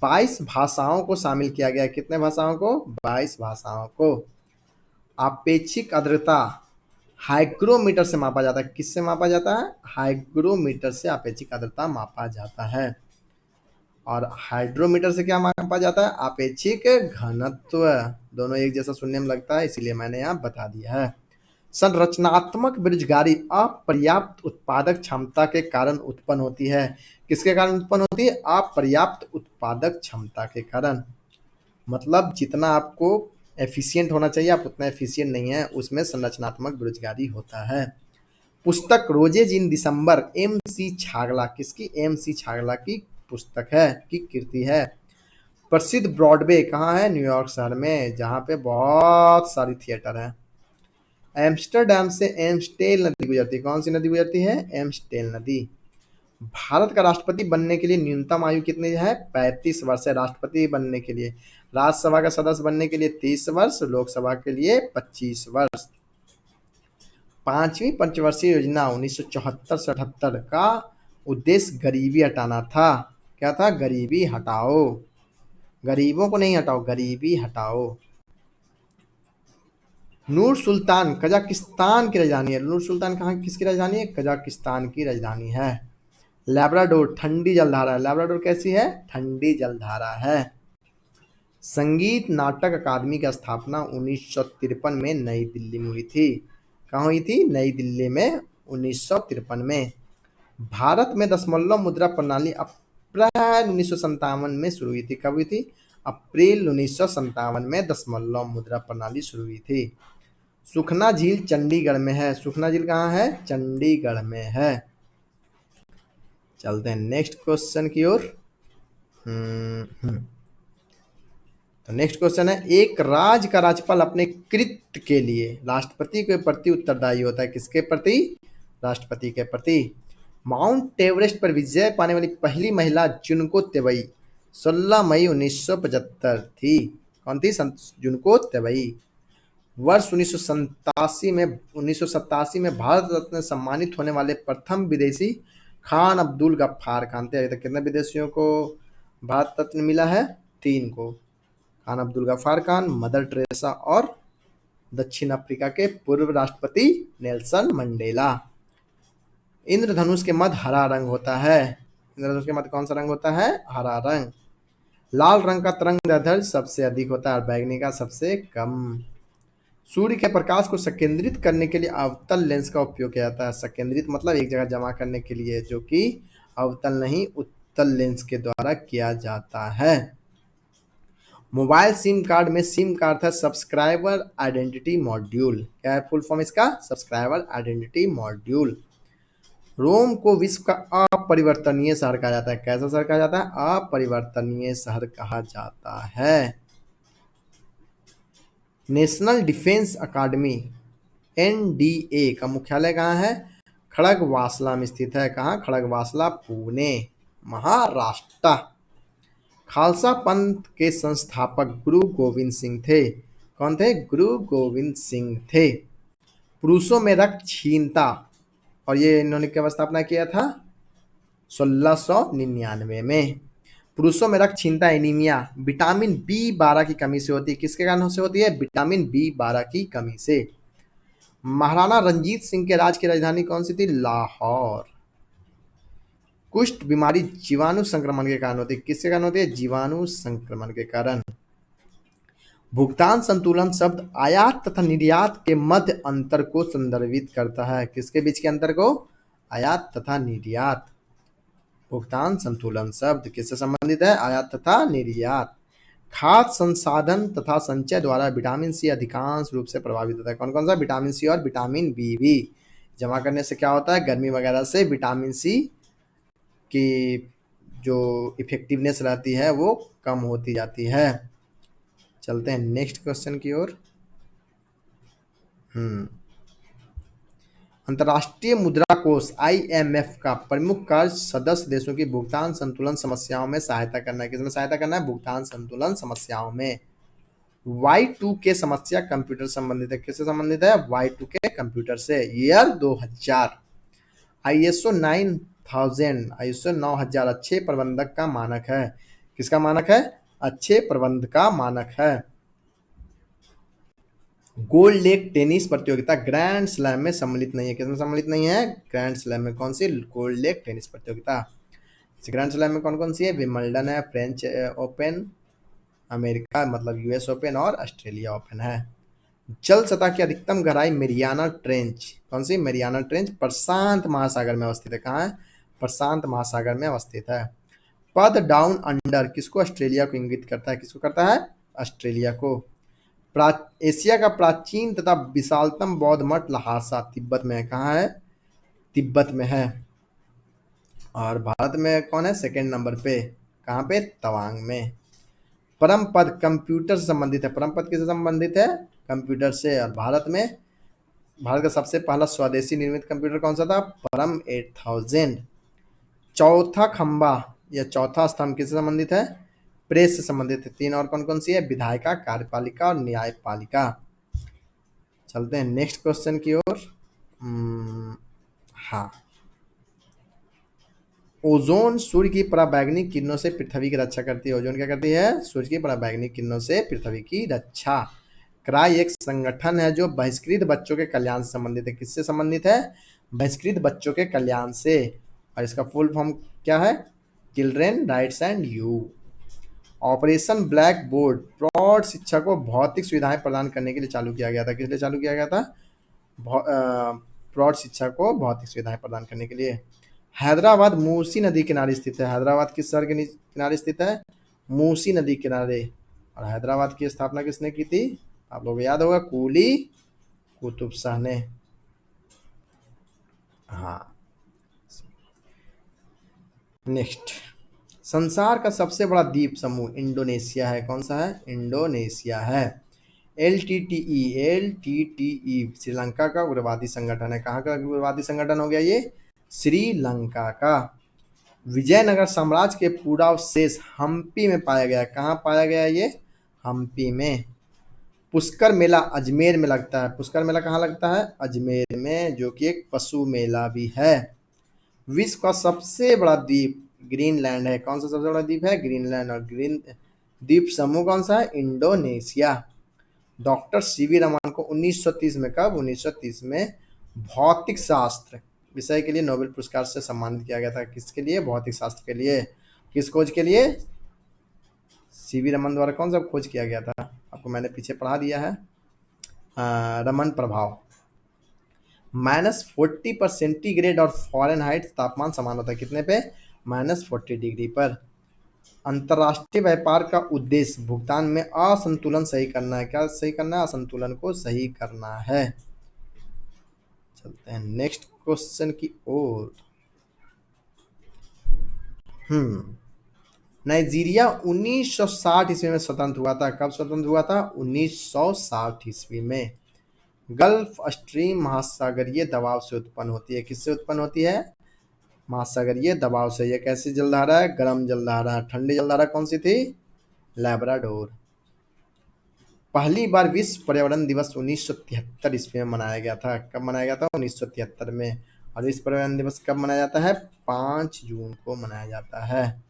22 भाषाओं को शामिल किया गया है। कितने भाषाओं को? 22 भाषाओं को। आपेक्षिक आर्द्रता हाइग्रोमीटर से मापा जाता है। किससे मापा जाता है? हाइग्रोमीटर से आपेक्षिक आर्द्रता मापा जाता है। और हाइड्रोमीटर से क्या मापा जाता है? आपेक्षिक घनत्व। दोनों एक जैसा सुनने में लगता है, इसीलिए मैंने यहाँ बता दिया है। संरचनात्मक बेरोजगारी अपर्याप्त उत्पादक क्षमता के कारण उत्पन्न होती है। किसके कारण उत्पन्न होती है? अपर्याप्त उत्पादक क्षमता के कारण। मतलब जितना आपको एफिशिएंट होना चाहिए आप उतना एफिशिएंट नहीं है, उसमें संरचनात्मक बेरोजगारी होता है। पुस्तक रोजेज इन दिसंबर एम सी छागला, किसकी? एम सी छागला की पुस्तक है, की कृति है। प्रसिद्ध ब्रॉडवे कहाँ है? न्यूयॉर्क शहर में, जहाँ पे बहुत सारी थिएटर है। एम्स्टरडैम से एम्स्टेल नदी गुजरती है। कौन सी नदी गुजरती है? एम्स्टेल नदी। भारत का राष्ट्रपति बनने के लिए न्यूनतम आयु कितनी है? 35 वर्ष है राष्ट्रपति बनने के लिए। राज्यसभा का सदस्य बनने के लिए 30 वर्ष, लोकसभा के लिए 25 वर्ष। पांचवी पंचवर्षीय योजना 1974 से 78 का उद्देश्य गरीबी हटाना था। क्या था? गरीबी हटाओ, गरीबों को नहीं हटाओ, गरीबी हटाओ। नूर सुल्तान कजाकिस्तान की राजधानी है। नूर सुल्तान कहाँ किसकी राजधानी है? कजाकिस्तान की राजधानी है। लैब्राडोर ठंडी जलधारा है। लैब्राडोर कैसी है? ठंडी जलधारा है। संगीत नाटक अकादमी की स्थापना 1953 में नई दिल्ली में हुई थी। कहाँ हुई थी? नई दिल्ली में 1953 में। भारत में दशमलव मुद्रा प्रणाली अप्रैल 1957 में शुरू हुई थी। कब हुई थी? अप्रैल 1957 में दशमलव मुद्रा प्रणाली शुरू हुई थी। सुखना झील चंडीगढ़ में है। सुखना झील कहाँ है? चंडीगढ़ में है। चलते हैं नेक्स्ट क्वेश्चन की ओर। तो नेक्स्ट क्वेश्चन है, एक राज्य का राज्यपाल अपने कृत्य के लिए राष्ट्रपति के प्रति उत्तरदायी होता है। किसके प्रति? राष्ट्रपति के प्रति। माउंट एवरेस्ट पर विजय पाने वाली पहली महिला जुनको तेवई 16 मई 1975 थी। कौन थी? जुनको तेवई। वर्ष 1987 में भारत रत्न सम्मानित होने वाले प्रथम विदेशी खान अब्दुल गफ्फार खान थे। अभी तक कितने विदेशियों को भारत रत्न मिला है? 3 को। खान अब्दुल गफ्फार खान, मदर टेरेसा और दक्षिण अफ्रीका के पूर्व राष्ट्रपति नेल्सन मंडेला। इंद्रधनुष के मध्य हरा रंग होता है। इंद्रधनुष के मध्य कौन सा रंग होता है? हरा रंग। लाल रंग का तरंगदैर्ध्य सबसे अधिक होता है और बैंगनी का सबसे कम। सूर्य के प्रकाश को संकेंद्रित करने के लिए अवतल लेंस का उपयोग किया जाता है। संकेंद्रित मतलब एक जगह जमा करने के लिए, जो कि अवतल नहीं उत्तल लेंस के द्वारा किया जाता है। मोबाइल सिम कार्ड में सिम का अर्थ है सब्सक्राइबर आइडेंटिटी मॉड्यूल। क्या है फुल फॉर्म इसका? Subscriber identity module. रोम को विश्व का अपरिवर्तनीय शहर कहा जाता है। कैसा शहर कहा जाता है? अपरिवर्तनीय शहर कहा जाता है। नेशनल डिफेंस अकादमी एनडीए का मुख्यालय कहाँ है? खड़गवासला में स्थित है। कहाँ? खड़गवासला, पुणे, महाराष्ट्र। खालसा पंथ के संस्थापक गुरु गोविंद सिंह थे। कौन थे? गुरु गोविंद सिंह थे। पुरुषों में रक्तहीनता, और ये इन्होंने कब स्थापना किया था? 1699 में। पुरुषों में रक्तहीनता एनीमिया विटामिन बी 12 की कमी से होती है। किसके कारण से होती है? विटामिन बी 12 की कमी से। महाराणा रंजीत सिंह के राज की राजधानी कौन सी थी? लाहौर। कुष्ठ बीमारी जीवाणु संक्रमण के कारण होती है। किसके कारण होती है? जीवाणु संक्रमण के कारण। भुगतान संतुलन शब्द आयात तथा निर्यात के मध्य अंतर को संदर्भित करता है। किसके बीच के अंतर को? आयात तथा निर्यात। भुगतान संतुलन शब्द किससे संबंधित है? आयात तथा निर्यात। खाद्य संसाधन तथा संचय द्वारा विटामिन सी अधिकांश रूप से प्रभावित होता है। कौन कौन सा? विटामिन सी और विटामिन बी भी। जमा करने से क्या होता है? गर्मी वगैरह से विटामिन सी की जो इफेक्टिवनेस रहती है वो कम होती जाती है। चलते हैं नेक्स्ट क्वेश्चन की ओर। अंतर्राष्ट्रीय मुद्रा कोष आईएमएफ का प्रमुख कार्य सदस्य देशों की भुगतान संतुलन समस्याओं में सहायता करना है। किसमें सहायता करना है? भुगतान संतुलन समस्याओं में। Y2K समस्या कंप्यूटर संबंधित है। किससे संबंधित है? Y2K कंप्यूटर से। ईयर 2000। ISO 9000 अच्छे प्रबंधक का मानक है। किसका मानक है? अच्छे प्रबंध का मानक है। गोल्ड लेग टेनिस प्रतियोगिता ग्रैंड स्लैम में सम्मिलित नहीं है। किसमें सम्मिलित नहीं है? ग्रैंड स्लैम में। कौन सी? गोल्ड लेग टेनिस प्रतियोगिता। ग्रैंड स्लैम में कौन कौन सी है? विंबलडन है, फ्रेंच ओपन, अमेरिका मतलब यूएस ओपन और ऑस्ट्रेलिया ओपन है। जल सतह की अधिकतम गहराई मेरियाना ट्रेंच, कौन सी? मेरियाना ट्रेंच प्रशांत महासागर में अवस्थित है। कहाँ है? प्रशांत महासागर में अवस्थित है। पद डाउन अंडर किसको? ऑस्ट्रेलिया को इंगित करता है। किसको करता है? ऑस्ट्रेलिया को। प्रा एशिया का प्राचीन तथा विशालतम बौद्ध मठ लहासा तिब्बत में है। कहाँ है? तिब्बत में है। और भारत में कौन है सेकंड नंबर पे? कहाँ पे? तवांग में। परम पद कंप्यूटर से संबंधित है। परम पद किससे संबंधित है? कंप्यूटर से। और भारत का सबसे पहला स्वदेशी निर्मित कंप्यूटर कौन सा था? परम 8000। चौथा खंबा या चौथा स्तंभ किससे संबंधित है? प्रेस से संबंधित है। तीन और कौन कौन सी है? विधायिका, कार्यपालिका और न्यायपालिका। चलते हैं नेक्स्ट क्वेश्चन की ओर। हाँ, ओजोन सूर्य की पराबैंगनी किरणों से पृथ्वी की रक्षा करती है। ओजोन क्या करती है? सूर्य की पराबैंगनी किरणों से पृथ्वी की रक्षा। क्राई एक संगठन है जो बहिष्कृत बच्चों के कल्याण से संबंधित है। किससे संबंधित है? बहिष्कृत बच्चों के कल्याण से। और इसका फुल फॉर्म क्या है? Children rights and you. Operation black board प्रौढ़ शिक्षा को भौतिक सुविधाएं प्रदान करने के लिए चालू किया गया था। किस लिए चालू किया गया था? प्रौढ़ शिक्षा को भौतिक सुविधाएं प्रदान करने के लिए। हैदराबाद मूसी नदी किनारे स्थित है। हैदराबाद किस शहर के किनारे स्थित है? मूसी नदी किनारे। और हैदराबाद की स्थापना किसने की थी? आप लोगों को याद होगा, कुली कुतुब शाह ने। हाँ, नेक्स्ट। संसार का सबसे बड़ा द्वीप समूह इंडोनेशिया है। कौन सा है? इंडोनेशिया है। L T T E Sri Lanka का उग्रवादी संगठन है। कहाँ का उग्रवादी संगठन हो गया ये? श्रीलंका का। विजयनगर साम्राज्य के पूरा अवशेष हम्पी में पाया गया है। कहाँ पाया गया है ये? हम्पी में। पुष्कर मेला अजमेर में लगता है। पुष्कर मेला कहाँ लगता है? अजमेर में, जो कि एक पशु मेला भी है। विश्व का सबसे बड़ा द्वीप ग्रीनलैंड है। कौन सा सबसे बड़ा द्वीप है? ग्रीनलैंड। और ग्रीन द्वीप समूह कौन सा है? इंडोनेशिया। डॉक्टर सीवी रमन को 1930 में, कब? 1930 में भौतिक शास्त्र विषय के लिए नोबेल पुरस्कार से सम्मानित किया गया था। किसके लिए? भौतिक शास्त्र के लिए। किस खोज के लिए? सीवी रमन द्वारा कौन सा खोज किया गया था? आपको मैंने पीछे पढ़ा दिया है। रमन प्रभाव। -40 पर सेंटीग्रेड और फॉरेनहाइट तापमान समान होता है। कितने पे? -40 डिग्री पर। अंतर्राष्ट्रीय व्यापार का उद्देश्य भुगतान में असंतुलन सही करना है। क्या सही करना है? असंतुलन को सही करना है। चलते हैं नेक्स्ट क्वेश्चन की ओर। नाइजीरिया 1960 ईस्वी में स्वतंत्र हुआ था। कब स्वतंत्र हुआ था? 1960 ईस्वी में। गल्फ स्ट्रीम महासागरीय दबाव से उत्पन्न होती है। किससे उत्पन्न होती है? महासागरीय दबाव से। यह कैसी जलधारा है? गर्म जलधारा। ठंडी जलधारा कौन सी थी? लैब्राडोर। पहली बार विश्व पर्यावरण दिवस 1973 ईस्वी में मनाया गया था। कब मनाया गया था? 1973 में। और विश्व पर्यावरण दिवस कब मनाया जाता है? 5 जून को मनाया जाता है।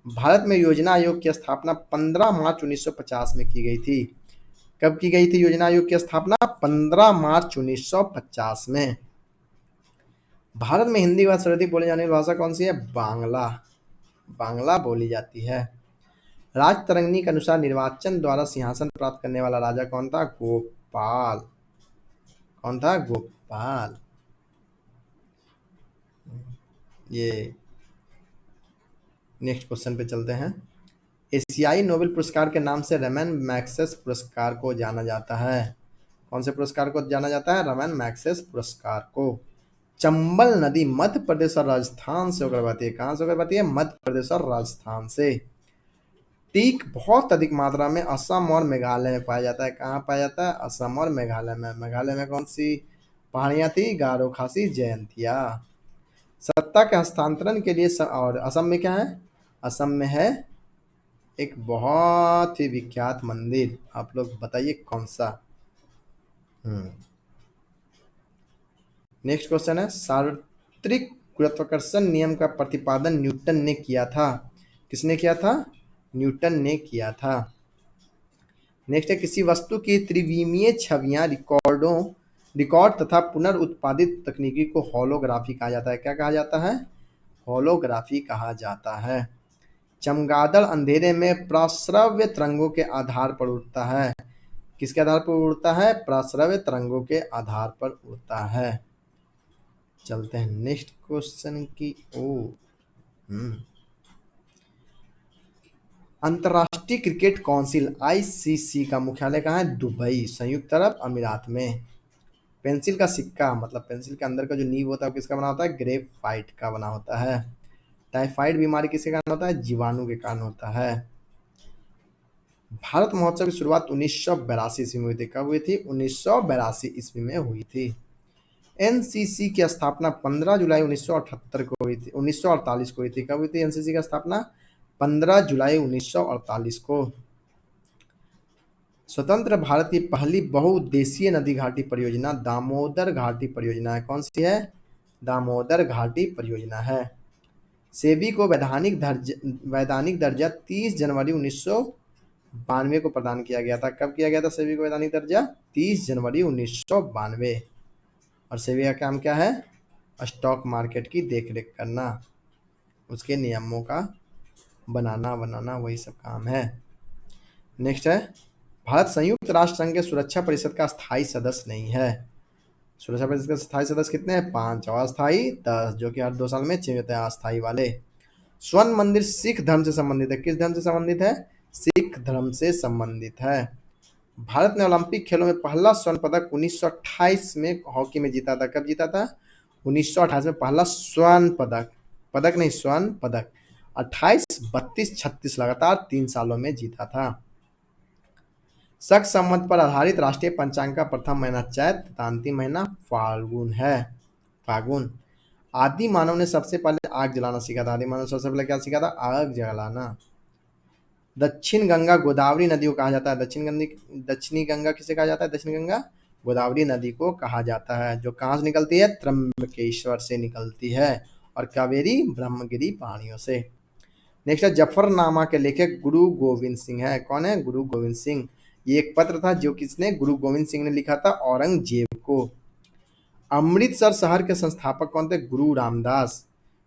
भारत में योजना आयोग की स्थापना 15 मार्च 1950 में की गई थी। कब की गई थी योजना आयोग की स्थापना? 15 मार्च 1950 में। भारत में हिंदी के बाद सर्वाधिक बोली जाने वाली भाषा कौन सी है? बांग्ला। बांग्ला बोली जाती है। राजतरंगिणी के अनुसार निर्वाचन द्वारा सिंहासन प्राप्त करने वाला राजा कौन था? गोपाल। कौन था? गोपाल। ये नेक्स्ट क्वेश्चन पे चलते हैं। एशियाई नोबेल पुरस्कार के नाम से रमन मैग्सेस पुरस्कार को जाना जाता है। कौन से पुरस्कार को जाना जाता है? रमन मैग्सेस पुरस्कार को। चंबल नदी मध्य प्रदेश और राजस्थान से होकर बहती है। कहाँ से होकर बहती है? मध्य प्रदेश और राजस्थान से। टीक बहुत अधिक मात्रा में असम और मेघालय में पाया जाता है। कहाँ पाया जाता है? असम और मेघालय में। मेघालय में कौन सी पहाड़ियाँ थी? गारो खासी जयंतिया। सत्ता के हस्तांतरण के लिए और असम में क्या है? असम में है एक बहुत ही विख्यात मंदिर। आप लोग बताइए कौन सा? नेक्स्ट क्वेश्चन है, सार्वत्रिक गुरुत्वाकर्षण नियम का प्रतिपादन न्यूटन ने किया था। किसने किया था? न्यूटन ने किया था। नेक्स्ट है, किसी वस्तु की त्रिविमीय छवियां रिकॉर्ड तथा पुनर्उत्पादित तकनीकी को होलोग्राफी कहा जाता है। क्या कहा जाता है? होलोग्राफी कहा जाता है। चमगादड़ अंधेरे में प्रस्रव्य तरंगों के आधार पर उड़ता है। किसके आधार पर उड़ता है? प्रस्रव्य तरंगों के आधार पर उड़ता है। चलते हैं नेक्स्ट क्वेश्चन की ओर। अंतर्राष्ट्रीय क्रिकेट काउंसिल आईसीसी का मुख्यालय कहाँ है? दुबई, संयुक्त अरब अमीरात में। पेंसिल का सिक्का मतलब पेंसिल के अंदर का जो नीब होता है वो किसका बना होता है? ग्रेफाइट का बना होता है। टाइफाइड बीमारी किसके कारण होता है? जीवाणु के कारण होता है। भारत महोत्सव की शुरुआत 1982 ईस्वी में हुई थी। कब हुई थी? 1982 ईस्वी में हुई थी। एनसीसी की स्थापना 15 जुलाई 1978 को हुई थी, 1948 को हुई थी। कब हुई थी एनसीसी की स्थापना? 15 जुलाई 1948 को। स्वतंत्र भारत की पहली बहुउद्देशीय नदी घाटी परियोजना दामोदर घाटी परियोजना है। कौन सी है? दामोदर घाटी परियोजना है। सेबी को वैधानिक दर्जा 30 जनवरी 1992 को प्रदान किया गया था। कब किया गया था सेबी को वैधानिक दर्जा? 30 जनवरी 1992। और सेबी का काम क्या है? स्टॉक मार्केट की देखरेख करना, उसके नियमों का बनाना वही सब काम है। नेक्स्ट है, भारत संयुक्त राष्ट्र संघ के सुरक्षा परिषद का स्थायी सदस्य नहीं है। सुरक्षा परिषद के स्थायी सदस्य कितने हैं? 5 और अस्थायी 10, जो कि हर 2 साल में चेंज होते हैं अस्थायी वाले। स्वर्ण मंदिर सिख धर्म से संबंधित है। किस धर्म से संबंधित है? सिख धर्म से संबंधित है। भारत ने ओलंपिक खेलों में पहला स्वर्ण पदक 1928 में हॉकी में जीता था। कब जीता था? 1928 में पहला स्वर्ण पदक, पदक नहीं स्वर्ण पदक। 28, 32, 36 लगातार 3 सालों में जीता था। शक संवत पर आधारित राष्ट्रीय पंचांग का प्रथम महीना चैत तथा अंतिम महीना फाल्गुन है। फागुन। आदि मानव ने सबसे पहले आग जलाना सीखा था। आदि मानव सबसे पहले क्या सीखा था? आग जलाना। दक्षिण गंगा गोदावरी नदी को कहा जाता है। दक्षिणी गंगा किसे कहा जाता है? दक्षिण गंगा गोदावरी नदी को कहा जाता है, जो कहाँ से निकलती है? त्र्यंबकेश्वर से निकलती है, और कावेरी ब्रह्मगिरी पहाड़ियों से। नेक्स्ट है, जफरनामा के लेखक गुरु गोविंद सिंह है। कौन है? गुरु गोविंद सिंह। ये एक पत्र था जो किसने? गुरु गोविंद सिंह ने लिखा था औरंगजेब को। अमृतसर शहर के संस्थापक कौन थे? गुरु रामदास,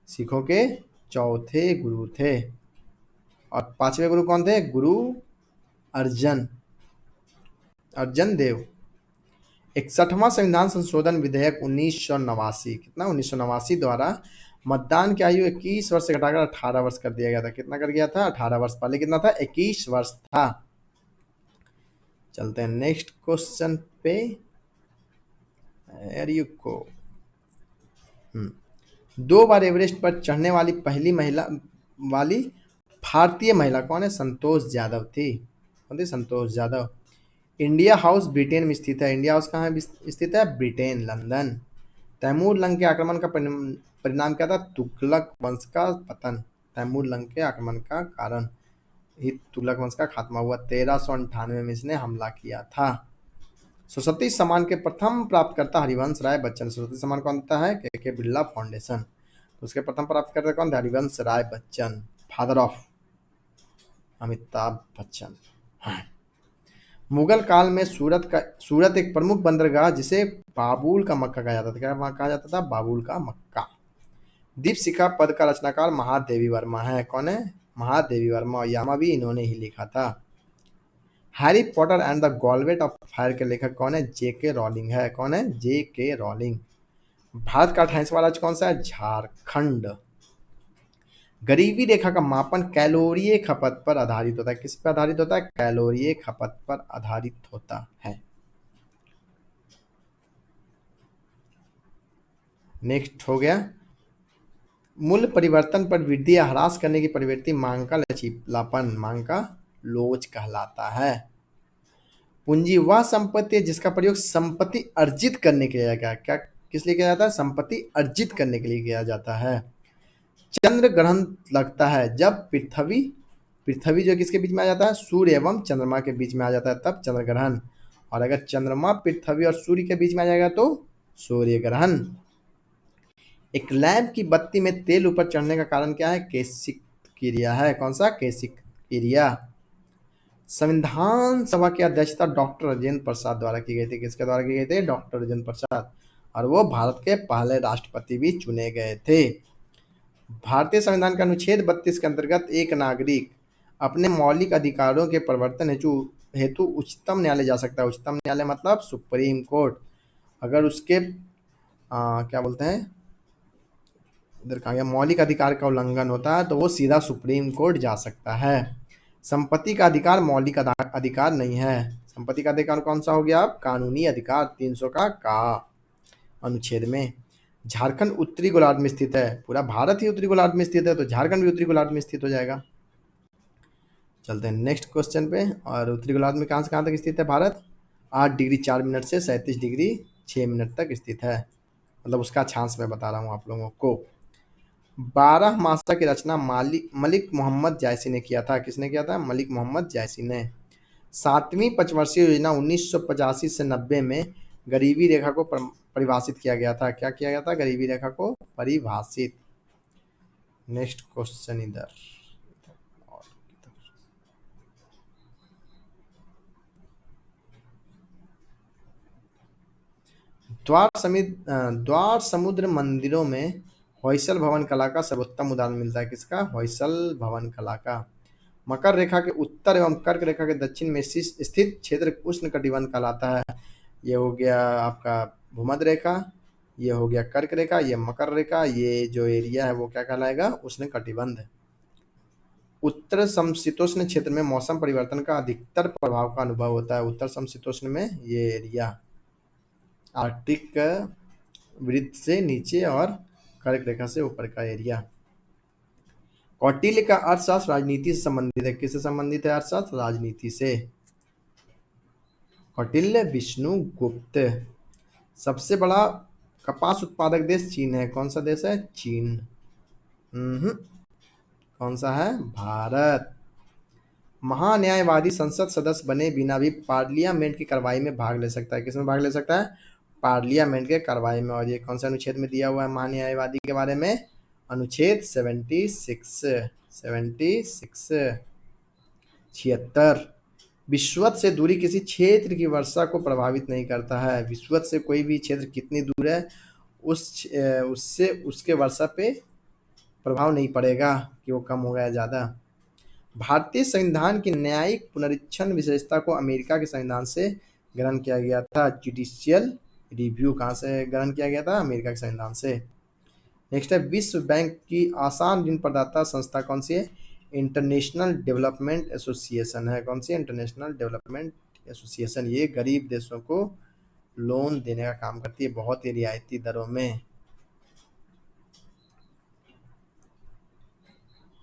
सिखों के चौथे गुरु थे। और 5वें गुरु कौन थे? गुरु अर्जन देव। 61वां संविधान संशोधन विधेयक 1989, कितना? 1989 द्वारा मतदान की आयु 21 वर्ष से घटाकर 18 वर्ष कर दिया गया था। कितना कर गया था? 18 वर्ष। पहले कितना था? 21 वर्ष था। चलते हैं नेक्स्ट क्वेश्चन पे। को 2 बार एवरेस्ट पर चढ़ने वाली पहली भारतीय महिला कौन है? संतोष यादव थी। कौन थी? Santosh Yadav. India house Britain में स्थित है। इंडिया हाउस कहाँ स्थित है? Britain, London. तैमूर लंग के आक्रमण का परिणाम क्या था? तुगलक वंश का पतन। तैमूर लंग के आक्रमण का कारण ही तुगलक वंश का खात्मा हुआ। 1398 में इसने हमला किया था। सरस्वती सम्मान के प्रथम प्राप्तकर्ता हरिवंश राय बच्चन। सरस्वती सम्मान कौन देता है? के बिरला फाउंडेशन। उसके प्रथम प्राप्तकर्ता कौन थे? Harivansh Rai Bachchan, father of Amitabh Bachchan. मुगल काल में सूरत एक प्रमुख बंदरगाह जिसे बाबुल का मक्का कहा जाता था। क्या कहा जाता था? बाबुल का मक्का। दीपशिखा पद का रचनाकार महादेवी वर्मा है। कौन है? महादेवी वर्मा। यामा भी इन्होंने ही लिखा था। Harry Potter and the goblet of fire के लेखक कौन है? जेके रॉलिंग है। कौन है? जेके रॉलिंग। भारत का 28वां राज्य कौन सा है? झारखंड। गरीबी रेखा का मापन कैलोरीय खपत पर आधारित होता है। किस पर आधारित होता है? कैलोरीय खपत पर आधारित होता है। नेक्स्ट हो गया, मूल्य परिवर्तन पर वृद्धि या ह्रास करने की प्रवृत्ति मांग का लचीलापन, मांग का लोच कहलाता है। पूंजी वह संपत्ति है जिसका प्रयोग संपत्ति अर्जित करने के लिए क्या किस लिए किया जाता है? संपत्ति अर्जित करने के लिए किया जाता है। चंद्र ग्रहण लगता है जब पृथ्वी जो किसके बीच में आ जाता है? सूर्य एवं चंद्रमा के बीच में आ जाता है, तब चंद्र ग्रहण। और अगर चंद्रमा पृथ्वी और सूर्य के बीच में आ जाएगा तो सूर्य ग्रहण। एक लैंप की बत्ती में तेल ऊपर चढ़ने का कारण क्या है? केशिक क्रिया है। कौन सा? केशिक क्रिया। संविधान सभा की अध्यक्षता डॉक्टर राजेंद्र प्रसाद द्वारा की गई थी। किसके द्वारा की गई थी? डॉक्टर राजेंद्र प्रसाद। और वो भारत के पहले राष्ट्रपति भी चुने गए थे। भारतीय संविधान का अनुच्छेद 32 के अंतर्गत एक नागरिक अपने मौलिक अधिकारों के प्रवर्तन हेतु हेतु उच्चतम न्यायालय जा सकता है। उच्चतम न्यायालय मतलब सुप्रीम कोर्ट। अगर उसके क्या बोलते हैं, इधर कहा गया, मौलिक अधिकार का उल्लंघन होता है तो वो सीधा सुप्रीम कोर्ट जा सकता है। संपत्ति का अधिकार मौलिक अधिकार नहीं है। संपत्ति का अधिकार कौन सा हो गया? अब कानूनी अधिकार 300 का अनुच्छेद में। झारखंड उत्तरी गोलार्ध में स्थित है। पूरा भारत ही उत्तरी गोलार्ध में स्थित है तो झारखंड भी उत्तरी गोलार्ध में स्थित हो जाएगा। चलते हैं नेक्स्ट क्वेश्चन पे। और उत्तरी गोलार्ध में कहाँ से कहाँ तक स्थित है भारत? 8 डिग्री 4 मिनट से 37 डिग्री 6 मिनट तक स्थित है। मतलब उसका अक्षांश मैं बता रहा हूँ आप लोगों को। 12 मासा की रचना मलिक मोहम्मद जायसी ने किया था। किसने किया था? मलिक मोहम्मद जायसी ने। 7वीं पंचवर्षीय योजना 1985 से 90 में गरीबी रेखा को परिभाषित किया गया था। क्या किया गया था? गरीबी रेखा को परिभाषित। नेक्स्ट क्वेश्चन इधर। द्वार समुद्र मंदिरों में होयसल भवन कला का सर्वोत्तम उदाहरण मिलता है। किसका? होयसल भवन कला का। मकर रेखा के उत्तर एवं कर्क रेखा के दक्षिण में स्थित क्षेत्र उष्ण कटिबंध कहलाता है। ये हो गया आपका भूमध्य रेखा, ये हो गया कर्क रेखा, ये मकर रेखा, ये जो एरिया है वो क्या कहलाएगा? उष्ण कटिबंध। उत्तर समशीतोष्ण क्षेत्र में मौसम परिवर्तन का अधिकतर प्रभाव का अनुभव होता है। उत्तर समशीतोष्ण में ये एरिया आर्कटिक वृत्त से नीचे और कर्क रेखा से ऊपर का एरिया। कौटिल्य का अर्थशास्त्र राजनीति से संबंधित है। किससे संबंधित है? अर्थशास्त्र राजनीति से। कौटिल्य विष्णुगुप्त। सबसे बड़ा कपास उत्पादक देश चीन है। कौन सा देश है? चीन। कौन सा है? भारत। महान्यायवादी संसद सदस्य बने बिना भी पार्लियामेंट की कार्रवाई में भाग ले सकता है। किसमें भाग ले सकता है? पार्लियामेंट के कार्रवाई में। और ये कौन से अनुच्छेद में दिया हुआ है महान्यायवादी के बारे में? अनुच्छेद 76 76। विषुवत से दूरी किसी क्षेत्र की वर्षा को प्रभावित नहीं करता है। विषुवत से कोई भी क्षेत्र कितनी दूर है उससे उसके वर्षा पे प्रभाव नहीं पड़ेगा कि वो कम हो गया ज़्यादा। भारतीय संविधान की न्यायिक पुनरीक्षण विशेषता को अमेरिका के संविधान से ग्रहण किया गया था। जुडिशियल रिव्यू कहाँ से ग्रहण किया गया था? अमेरिका के संविधान से। नेक्स्ट है विश्व बैंक की आसान ऋण प्रदाता संस्था कौन सी है? इंटरनेशनल डेवलपमेंट एसोसिएशन है। कौन सी? International development association. ये गरीब देशों को लोन देने का काम करती है बहुत ही रियायती दरों में।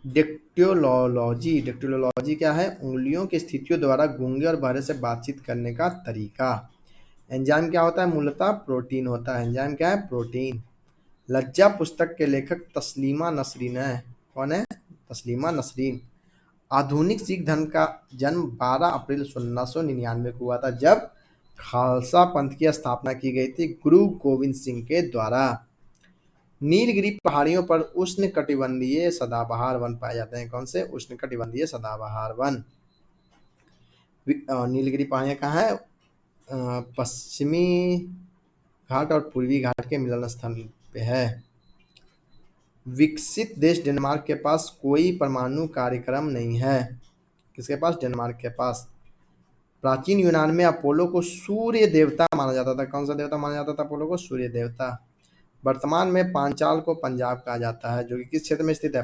डेक्टियोलॉजी क्या है? उंगलियों की स्थितियों द्वारा गूंगे और बहरे से बातचीत करने का तरीका। एंजाइम क्या होता है? मूलतः प्रोटीन होता है। एंजाइम क्या है? प्रोटीन। लज्जा पुस्तक के लेखक तस्लीमा नसरीन है। कौन है? तस्लीमा नसरीन। आधुनिक सिख धर्म का जन्म 12 अप्रैल 1699 को हुआ था जब खालसा पंथ की स्थापना की गई थी गुरु गोविंद सिंह के द्वारा। नीलगिरी पहाड़ियों पर उष्ण कटिबंधीय सदाबहार वन पाए जाते हैं। कौन से? उष्ण कटिबंधीय सदाबहार वन। नीलगिरी पहाड़ियाँ कहाँ है? पश्चिमी घाट और पूर्वी घाट के मिलन स्थल पे है। विकसित देश डेनमार्क के पास कोई परमाणु कार्यक्रम नहीं है। किसके पास? डेनमार्क के पास। प्राचीन यूनान में अपोलो को सूर्य देवता माना जाता था। कौन सा देवता माना जाता था अपोलो को? सूर्य देवता। वर्तमान में पांचाल को पंजाब कहा जाता है जो कि किस क्षेत्र में स्थित है?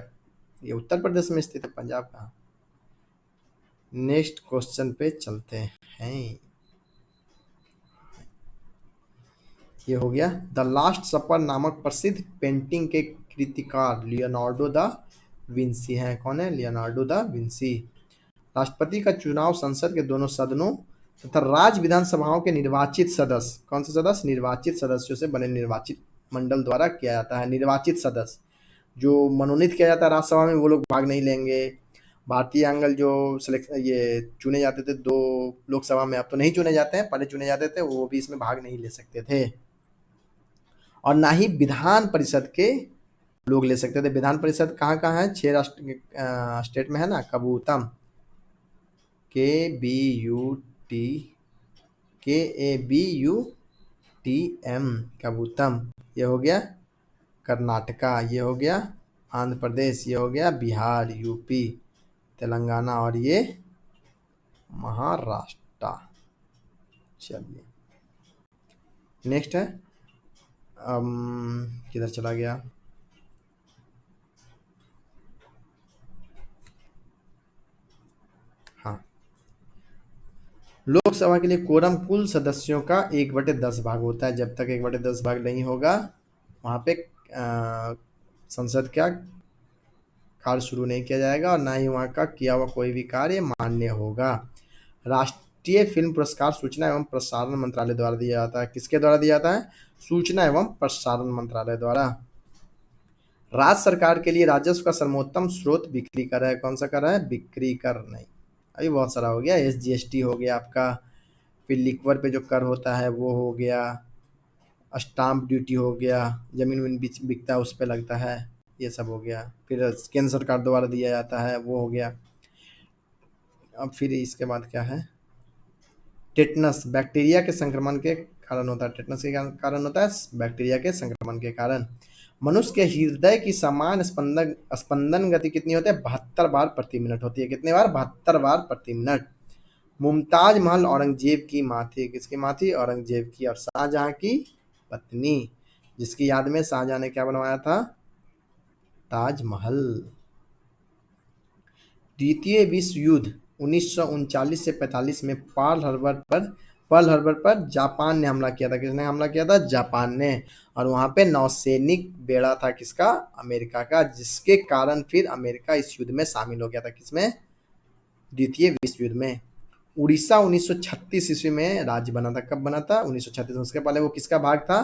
ये उत्तर प्रदेश में स्थित है। पंजाब कहाँ? नेक्स्ट क्वेश्चन पे चलते हैं। ये हो गया। द लास्ट सपर नामक प्रसिद्ध पेंटिंग के कृतिकार लियोनार्डो दा विंसी हैं। कौन है? Leonardo da Vinci. राष्ट्रपति का चुनाव संसद के दोनों सदनों तथा राज्य विधानसभाओं के निर्वाचित सदस्य, कौन से सदस्य? निर्वाचित सदस्यों से बने निर्वाचित मंडल द्वारा किया जाता है। निर्वाचित सदस्य जो मनोनीत किया जाता है राज्यसभा में वो लोग भाग नहीं लेंगे। भारतीय एंगल जो ये चुने जाते थे 2 लोकसभा में, अब तो नहीं चुने जाते हैं, पहले चुने जाते थे, वो भी इसमें भाग नहीं ले सकते थे। और ना ही विधान परिषद के लोग ले सकते थे। विधान परिषद कहाँ कहाँ है? 6 स्टेट में है ना। कबूतम KABUTM कबूतम। ये हो गया कर्नाटका, ये हो गया आंध्र प्रदेश, ये हो गया बिहार, यूपी, तेलंगाना और ये महाराष्ट्र। चलिए नेक्स्ट है, किधर चला गया, हाँ, लोकसभा के लिए कोरम कुल सदस्यों का 1/10 भाग होता है। जब तक 1/10 भाग नहीं होगा वहाँ पे संसद का कार्य शुरू नहीं किया जाएगा और ना ही वहाँ का किया हुआ कोई भी कार्य मान्य होगा। राष्ट्रीय फिल्म पुरस्कार सूचना एवं प्रसारण मंत्रालय द्वारा दिया जाता है। किसके द्वारा दिया जाता है? सूचना एवं प्रसारण मंत्रालय द्वारा। राज्य सरकार के लिए राजस्व का सर्वोत्तम स्रोत बिक्री कर है। कौन सा कर रहा है? बिक्री कर नहीं, अभी बहुत सारा हो गया। SGST हो गया आपका, फिर लिक्वर पे जो कर होता है वो हो गया, स्टाम्प ड्यूटी हो गया, जमीन वमीन बिकता है उस पर लगता है, ये सब हो गया। फिर केंद्र सरकार द्वारा दिया जाता है वो हो गया। अब फिर इसके बाद क्या है? टेटनस बैक्टीरिया के संक्रमण के कारण होता है। टेटनस के कारण होता है बैक्टीरिया के संक्रमण के कारण। मनुष्य के हृदय की सामान्य स्पंदन गति कितनी होती है? 72 बार प्रति मिनट होती है। कितने बार? 72 बार प्रति मिनट। मुमताज महल औरंगजेब की माँ थी। किसकी माँ थी? औरंगजेब की। और शाहजहां की पत्नी, जिसकी याद में शाहजहां ने क्या बनवाया था? ताजमहल। द्वितीय विश्व युद्ध 1939 से 45 में पर्ल हार्बर पर जापान ने हमला किया था। किसने हमला किया था? जापान ने। और वहां पे नौसैनिक बेड़ा था किसका? अमेरिका का, जिसके कारण फिर अमेरिका इस युद्ध में शामिल हो गया था। किसमें? द्वितीय विश्व युद्ध में। उड़ीसा 1936 ईस्वी में राज्य बना था। कब बना था? 1936। उसके पहले वो किसका भाग था?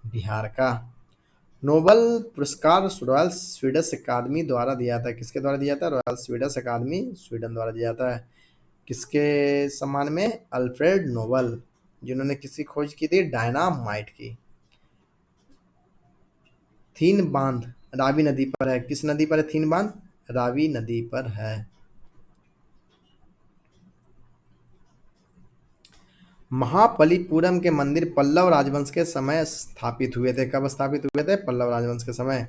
बिहार का। नोबेल पुरस्कार रॉयल स्वीडिश अकादमी द्वारा दिया था। किसके द्वारा दिया था? रॉयल स्वीडिश अकादमी, स्वीडन द्वारा दिया जाता है। किसके सम्मान में? अल्फ्रेड नोबल, जिन्होंने किसकी खोज की थी? डायनामाइट की। थीन बांध रावी नदी पर है। किस नदी पर है थीन बांध? रावी नदी पर है। महाबलीपुरम के मंदिर पल्लव राजवंश के समय स्थापित हुए थे। कब स्थापित हुए थे? पल्लव राजवंश के समय।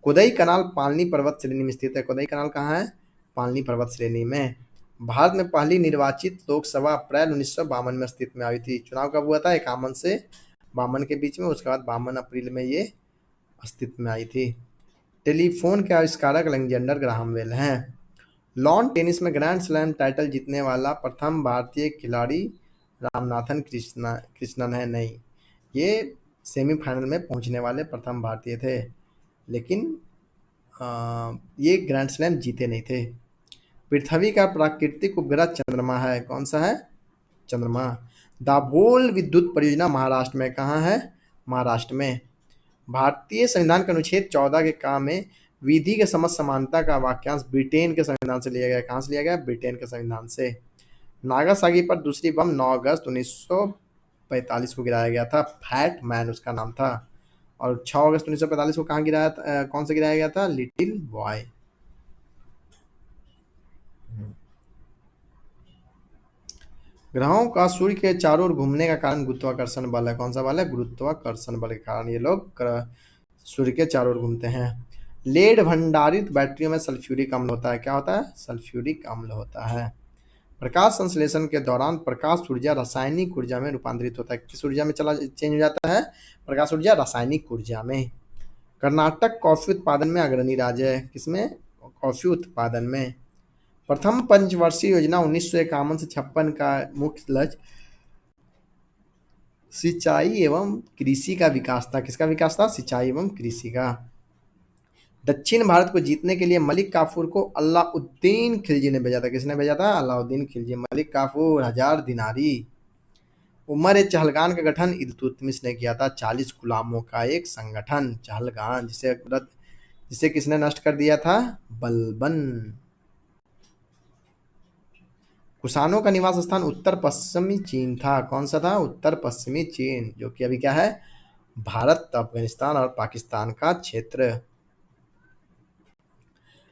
कोदई कनाल पालनी पर्वत श्रेणी में स्थित है। कोदई कनाल कहाँ है? पालनी पर्वत श्रेणी में। भारत में पहली निर्वाचित लोकसभा अप्रैल 1952 में अस्तित्व में आई थी। चुनाव कब हुआ था? 51 से 52 के बीच में। उसके बाद 52 अप्रैल में ये अस्तित्व में आई थी। टेलीफोन के आविष्कारक अलेक्जेंडर ग्राहम बेल हैं। लॉन टेनिस में ग्रैंड स्लैम टाइटल जीतने वाला प्रथम भारतीय खिलाड़ी रामनाथन कृष्णन है। नहीं, ये सेमीफाइनल में पहुंचने वाले प्रथम भारतीय थे, लेकिन ये ग्रैंड स्लैम जीते नहीं थे। पृथ्वी का प्राकृतिक उपग्रह चंद्रमा है। कौन सा है? चंद्रमा। दाभोल विद्युत परियोजना महाराष्ट्र में कहाँ है? महाराष्ट्र में। भारतीय संविधान के अनुच्छेद 14 के काम में विधि के समझ समानता का वाक्यांश ब्रिटेन के संविधान से लिया गया। कहाँ से लिया गया? ब्रिटेन के संविधान से। नागासाकी पर दूसरी बम 9 अगस्त 1945 को गिराया गया था। फैट मैन उसका नाम था। और 6 अगस्त 1945 को कहाँ गिराया था? कौन से गिराया गया था? Little boy. ग्रहों का सूर्य के चारों ओर घूमने का कारण गुरुत्वाकर्षण बल है। कौन सा बल है? गुरुत्वाकर्षण बल के कारण ये लोग सूर्य के चारों ओर घूमते हैं। लेड भंडारित बैटरियों में सल्फ्यूरिक अम्ल होता है। क्या होता है? सल्फ्यूरिक अम्ल होता है। प्रकाश संश्लेषण के दौरान प्रकाश ऊर्जा रासायनिक ऊर्जा में रूपांतरित होता है। किस ऊर्जा में चेंज हो जाता है? प्रकाश ऊर्जा रासायनिक ऊर्जा में। कर्नाटक कॉफी उत्पादन में अग्रणी राज्य है। किसमें? कॉफी उत्पादन में। प्रथम पंचवर्षीय योजना 1951 से 56 का मुख्य लक्ष्य सिंचाई एवं कृषि का विकास था। किसका विकास था? सिंचाई एवं कृषि का। दक्षिण भारत को जीतने के लिए मलिक काफूर को अलाउद्दीन खिलजी ने भेजा था। किसने भेजा था? अलाउद्दीन खिलजी। मलिक काफूर 1000 दिनारी। उमर चहलगान का गठन इल्तुतमिश ने किया था। 40 गुलामों का एक संगठन चहलगान, जिसे किसने नष्ट कर दिया था? बलबन। कुषाणों का निवास स्थान उत्तर पश्चिमी चीन था। कौन सा था? उत्तर पश्चिमी चीन, जो कि अभी क्या है? भारत, अफगानिस्तान और पाकिस्तान का क्षेत्र।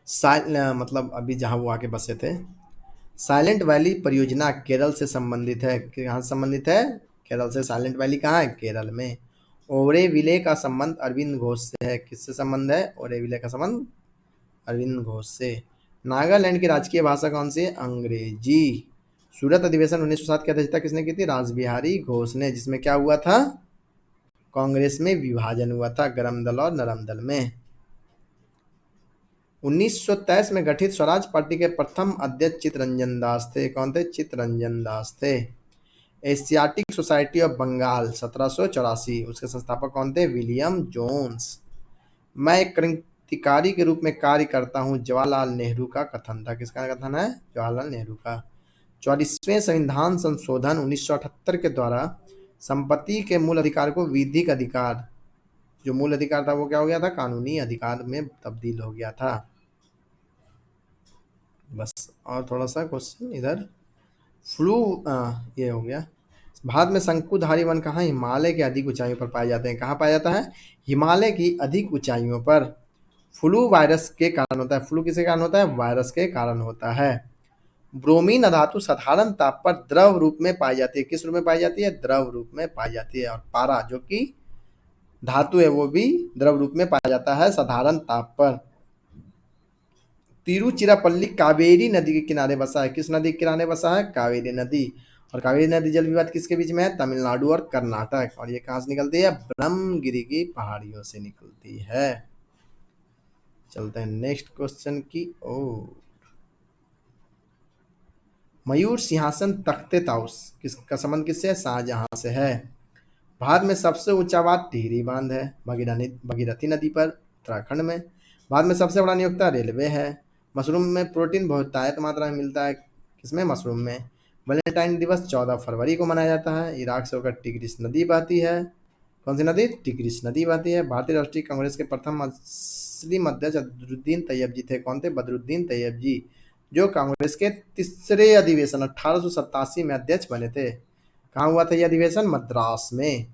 मतलब अभी जहां वो आके बसे थे। साइलेंट वैली परियोजना केरल से संबंधित है। कहाँ से संबंधित है? केरल से। साइलेंट वैली कहाँ है? केरल में। ओरेविले का संबंध अरविंद घोष से है। किससे संबंध है? ओरेविले का संबंध अरविंद घोष से। नागालैंड की राजकीय भाषा कौन सी है? अंग्रेजी। सूरत अधिवेशन 1907 की अध्यक्षता किसने की थी? रासबिहारी घोष ने, जिसमें क्या हुआ था? कांग्रेस में विभाजन हुआ था गरम दल और नरम दल में। 1923 में गठित स्वराज पार्टी के प्रथम अध्यक्ष चित्तरंजन दास थे। कौन थे? चित्तरंजन दास थे। एशियाटिक सोसाइटी ऑफ बंगाल 1784, उसके संस्थापक कौन थे? William Jones. मैं एक क्रांतिकारी के रूप में कार्य करता हूं, जवाहरलाल नेहरू का कथन था। किसका कथन है? जवाहरलाल नेहरू का। 44वें संविधान संशोधन 1978 के द्वारा संपत्ति के मूल अधिकार को विधिक अधिकार, जो मूल अधिकार था वो क्या हो गया था? कानूनी अधिकार में तब्दील हो गया था। बस और थोड़ा सा क्वेश्चन इधर फ्लू, ये हो गया। भारत में शंकुधारी वन कहाँ? हिमालय के अधिक ऊंचाइयों पर पाए जाते हैं। कहाँ पाया जाता है? हिमालय की अधिक ऊंचाइयों पर। फ्लू वायरस के कारण होता है। फ्लू किसके कारण होता है? वायरस के कारण होता है। ब्रोमीन अधातु साधारण ताप पर द्रव रूप में पाई जाती है। किस रूप में पाई जाती है? द्रव रूप में पाई जाती है। और पारा जो कि धातु है वो भी द्रव रूप में पाया जाता है साधारण ताप पर। तिरुचिरापल्ली कावेरी नदी के किनारे बसा है। किस नदी के किनारे बसा है? कावेरी नदी। और कावेरी नदी जल विवाद किसके बीच में है? तमिलनाडु और कर्नाटक। और ये कहाँ से निकलती है? ब्रह्मगिरी की पहाड़ियों से निकलती है। चलते हैं नेक्स्ट क्वेश्चन की ओर। मयूर सिंहासन तख्ते ताउस किसका संबंध किससे है? शाहजहां से है। भारत में सबसे ऊंचा बांध टिहरी बांध है, भगीरथी नदी पर, उत्तराखंड में। भारत में सबसे बड़ा नियोक्ता रेलवे है। मशरूम में प्रोटीन बहुतायत मात्रा में मिलता है। किसमें? मशरूम में। वैलेंटाइन दिवस 14 फरवरी को मनाया जाता है। इराक से होकर टिग्रिस नदी बहती है। कौन सी नदी? टिग्रिस नदी बहती है। भारतीय राष्ट्रीय कांग्रेस के प्रथम मुस्लिम अध्यक्ष बदरुद्दीन तैयब जी थे। कौन थे? बदरुद्दीन तैयब जी, जो कांग्रेस के तीसरे अधिवेशन 1887 में अध्यक्ष बने थे। कहाँ हुआ था यह अधिवेशन? मद्रास में।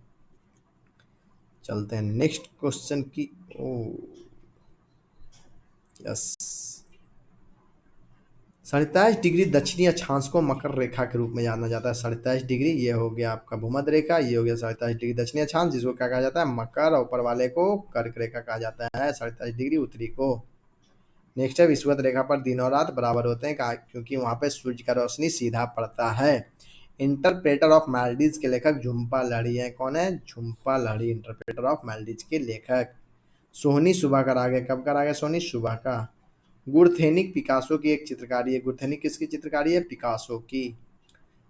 चलते हैं नेक्स्ट क्वेश्चन की ओर। यस, 47 डिग्री दक्षिणी अक्षांश को मकर रेखा के रूप में जाना जाता है। 47 डिग्री ये हो गया आपका भूमध्य रेखा, ये हो गया 47 डिग्री दक्षिणी अक्षांश, जिसको क्या कहा जाता है? मकर। और ऊपर वाले को कर्क रेखा कहा जाता है, 47 डिग्री उत्तरी को। नेक्स्ट है, विषुवत रेखा पर दिन और रात बराबर होते हैं क्योंकि वहां पे सूर्य का रोशनी सीधा पड़ता है। इंटरप्रेटर ऑफ मैलडीज के लेखक झुम्पा लाहिड़ी हैं। कौन है? झुम्पा लाहिड़ी, इंटरप्रेटर ऑफ मैलडीज के लेखक। सोहनी सुबह का राग है। कब का राग है? सोहनी सुबह का। गुरथेनिक पिकासो की एक चित्रकारी है। गुरथेनिक किसकी चित्रकारी है? पिकासो की।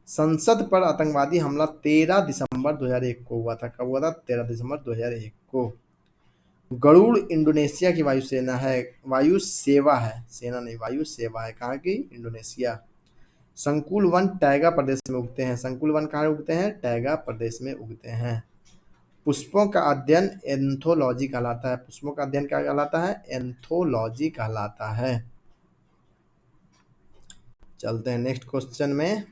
संसद पर आतंकवादी हमला 13 दिसंबर 2001 को हुआ था। कब हुआ था? 13 दिसंबर 2001 को। गरुड़ इंडोनेशिया की वायुसेना है, वायु सेवा है, सेना नहीं वायु सेवा है। कहाँ की? इंडोनेशिया। संकुल वन टैगा प्रदेश में उगते हैं। संकुल वन कहाँ उगते हैं? टैगा प्रदेश में उगते हैं। पुष्पों का अध्ययन एंथोलॉजी कहलाता है। पुष्पों का अध्ययन क्या कहलाता है? एंथोलॉजी कहलाता है। चलते हैं नेक्स्ट क्वेश्चन में।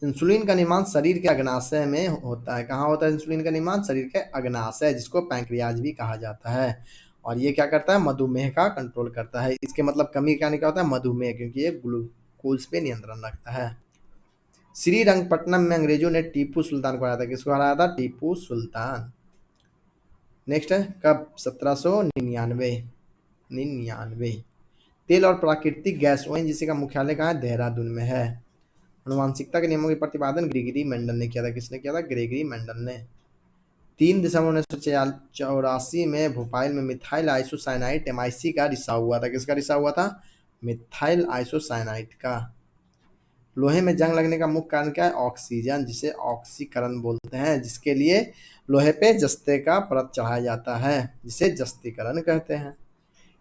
इंसुलिन का निर्माण शरीर के अग्नाशय में होता है। कहाँ होता है इंसुलिन का निर्माण? शरीर के अग्नाशय, जिसको पैंक्रियाज भी कहा जाता है। और ये क्या करता है? मधुमेह का कंट्रोल करता है। इसके मतलब कमी क्या क्या होता है? मधुमेह, क्योंकि ये ग्लूकोज पे नियंत्रण रखता है। श्रीरंगपट्टनम में अंग्रेजों ने टीपू सुल्तान को हराया था। किसको हराया था? टीपू सुल्तान। नेक्स्ट है कब? 1799। तेल और प्राकृतिक गैस ओएनजीसी का मुख्यालय कहाँ है? देहरादून में है। अनुवांशिकता के नियमों के प्रतिपादन ग्रेगरी मेंडल ने किया था। किसने किया था? ग्रेगरी मेंडल ने। 3 दिसंबर 1984 में भोपाल में मिथाइल आइसोसाइनाइड MIC का रिसाव हुआ था। किसका रिसाव हुआ था? मिथाइल आइसोसाइनाइड का। लोहे में जंग लगने का मुख्य कारण क्या है? ऑक्सीजन, जिसे ऑक्सीकरण बोलते हैं, जिसके लिए लोहे पे जस्ते का परत चढ़ाया जाता है, जिसे जस्तीकरण कहते हैं।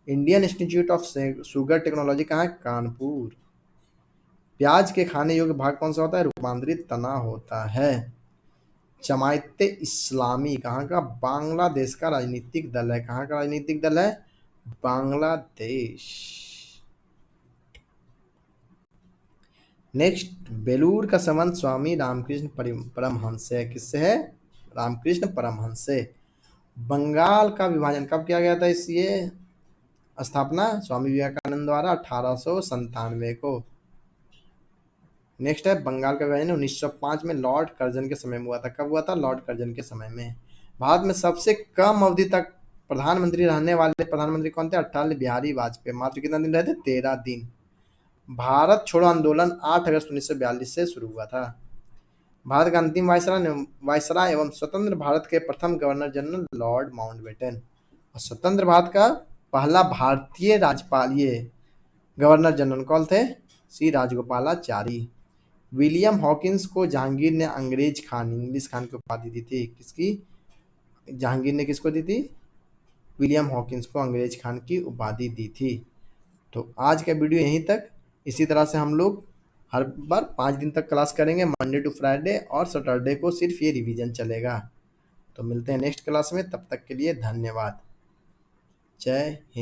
Indian institute of sugar technology कहाँ है? कानपुर। प्याज के खाने योग्य भाग कौन सा होता है? रूपांतरित तना होता है। जमायते इस्लामी कहाँ का? बांग्लादेश का राजनीतिक दल है। कहाँ का राजनीतिक दल है? बांग्लादेश। नेक्स्ट, बेलूर का संबंध स्वामी रामकृष्ण परमहंस से है। किससे है? रामकृष्ण परमहंस से। बंगाल का विभाजन कब किया गया था? इस स्थापना स्वामी विवेकानंद द्वारा 1897 को। नेक्स्ट है, बंगाल का विभाजन 1905 में लॉर्ड कर्जन के समय में हुआ था। कब हुआ था? लॉर्ड कर्जन के समय में। भारत में सबसे कम अवधि तक प्रधानमंत्री रहने वाले प्रधानमंत्री कौन थे? अटल बिहारी वाजपेयी। मात्र कितना दिन रहे थे? 13 दिन। भारत छोड़ो आंदोलन 8 अगस्त 1942 से शुरू हुआ था। भारत का अंतिम वायसराय एवं स्वतंत्र भारत के प्रथम गवर्नर जनरल लॉर्ड माउंटबेटन। और स्वतंत्र भारत का पहला भारतीय राज्यपाल ये गवर्नर जनरल कौन थे? सी राजगोपालाचारी। विलियम हॉकिंस को जहांगीर ने अंग्रेज खान, इंग्लिश खान की उपाधि दी थी। किसकी? जहांगीर ने किसको दी थी? विलियम हॉकिंस को अंग्रेज खान की उपाधि दी थी। तो आज का वीडियो यहीं तक। इसी तरह से हम लोग हर बार 5 दिन तक क्लास करेंगे, मंडे टू फ्राइडे, और सैटरडे को सिर्फ ये रिवीजन चलेगा। तो मिलते हैं नेक्स्ट क्लास में, तब तक के लिए धन्यवाद। जय हिंद।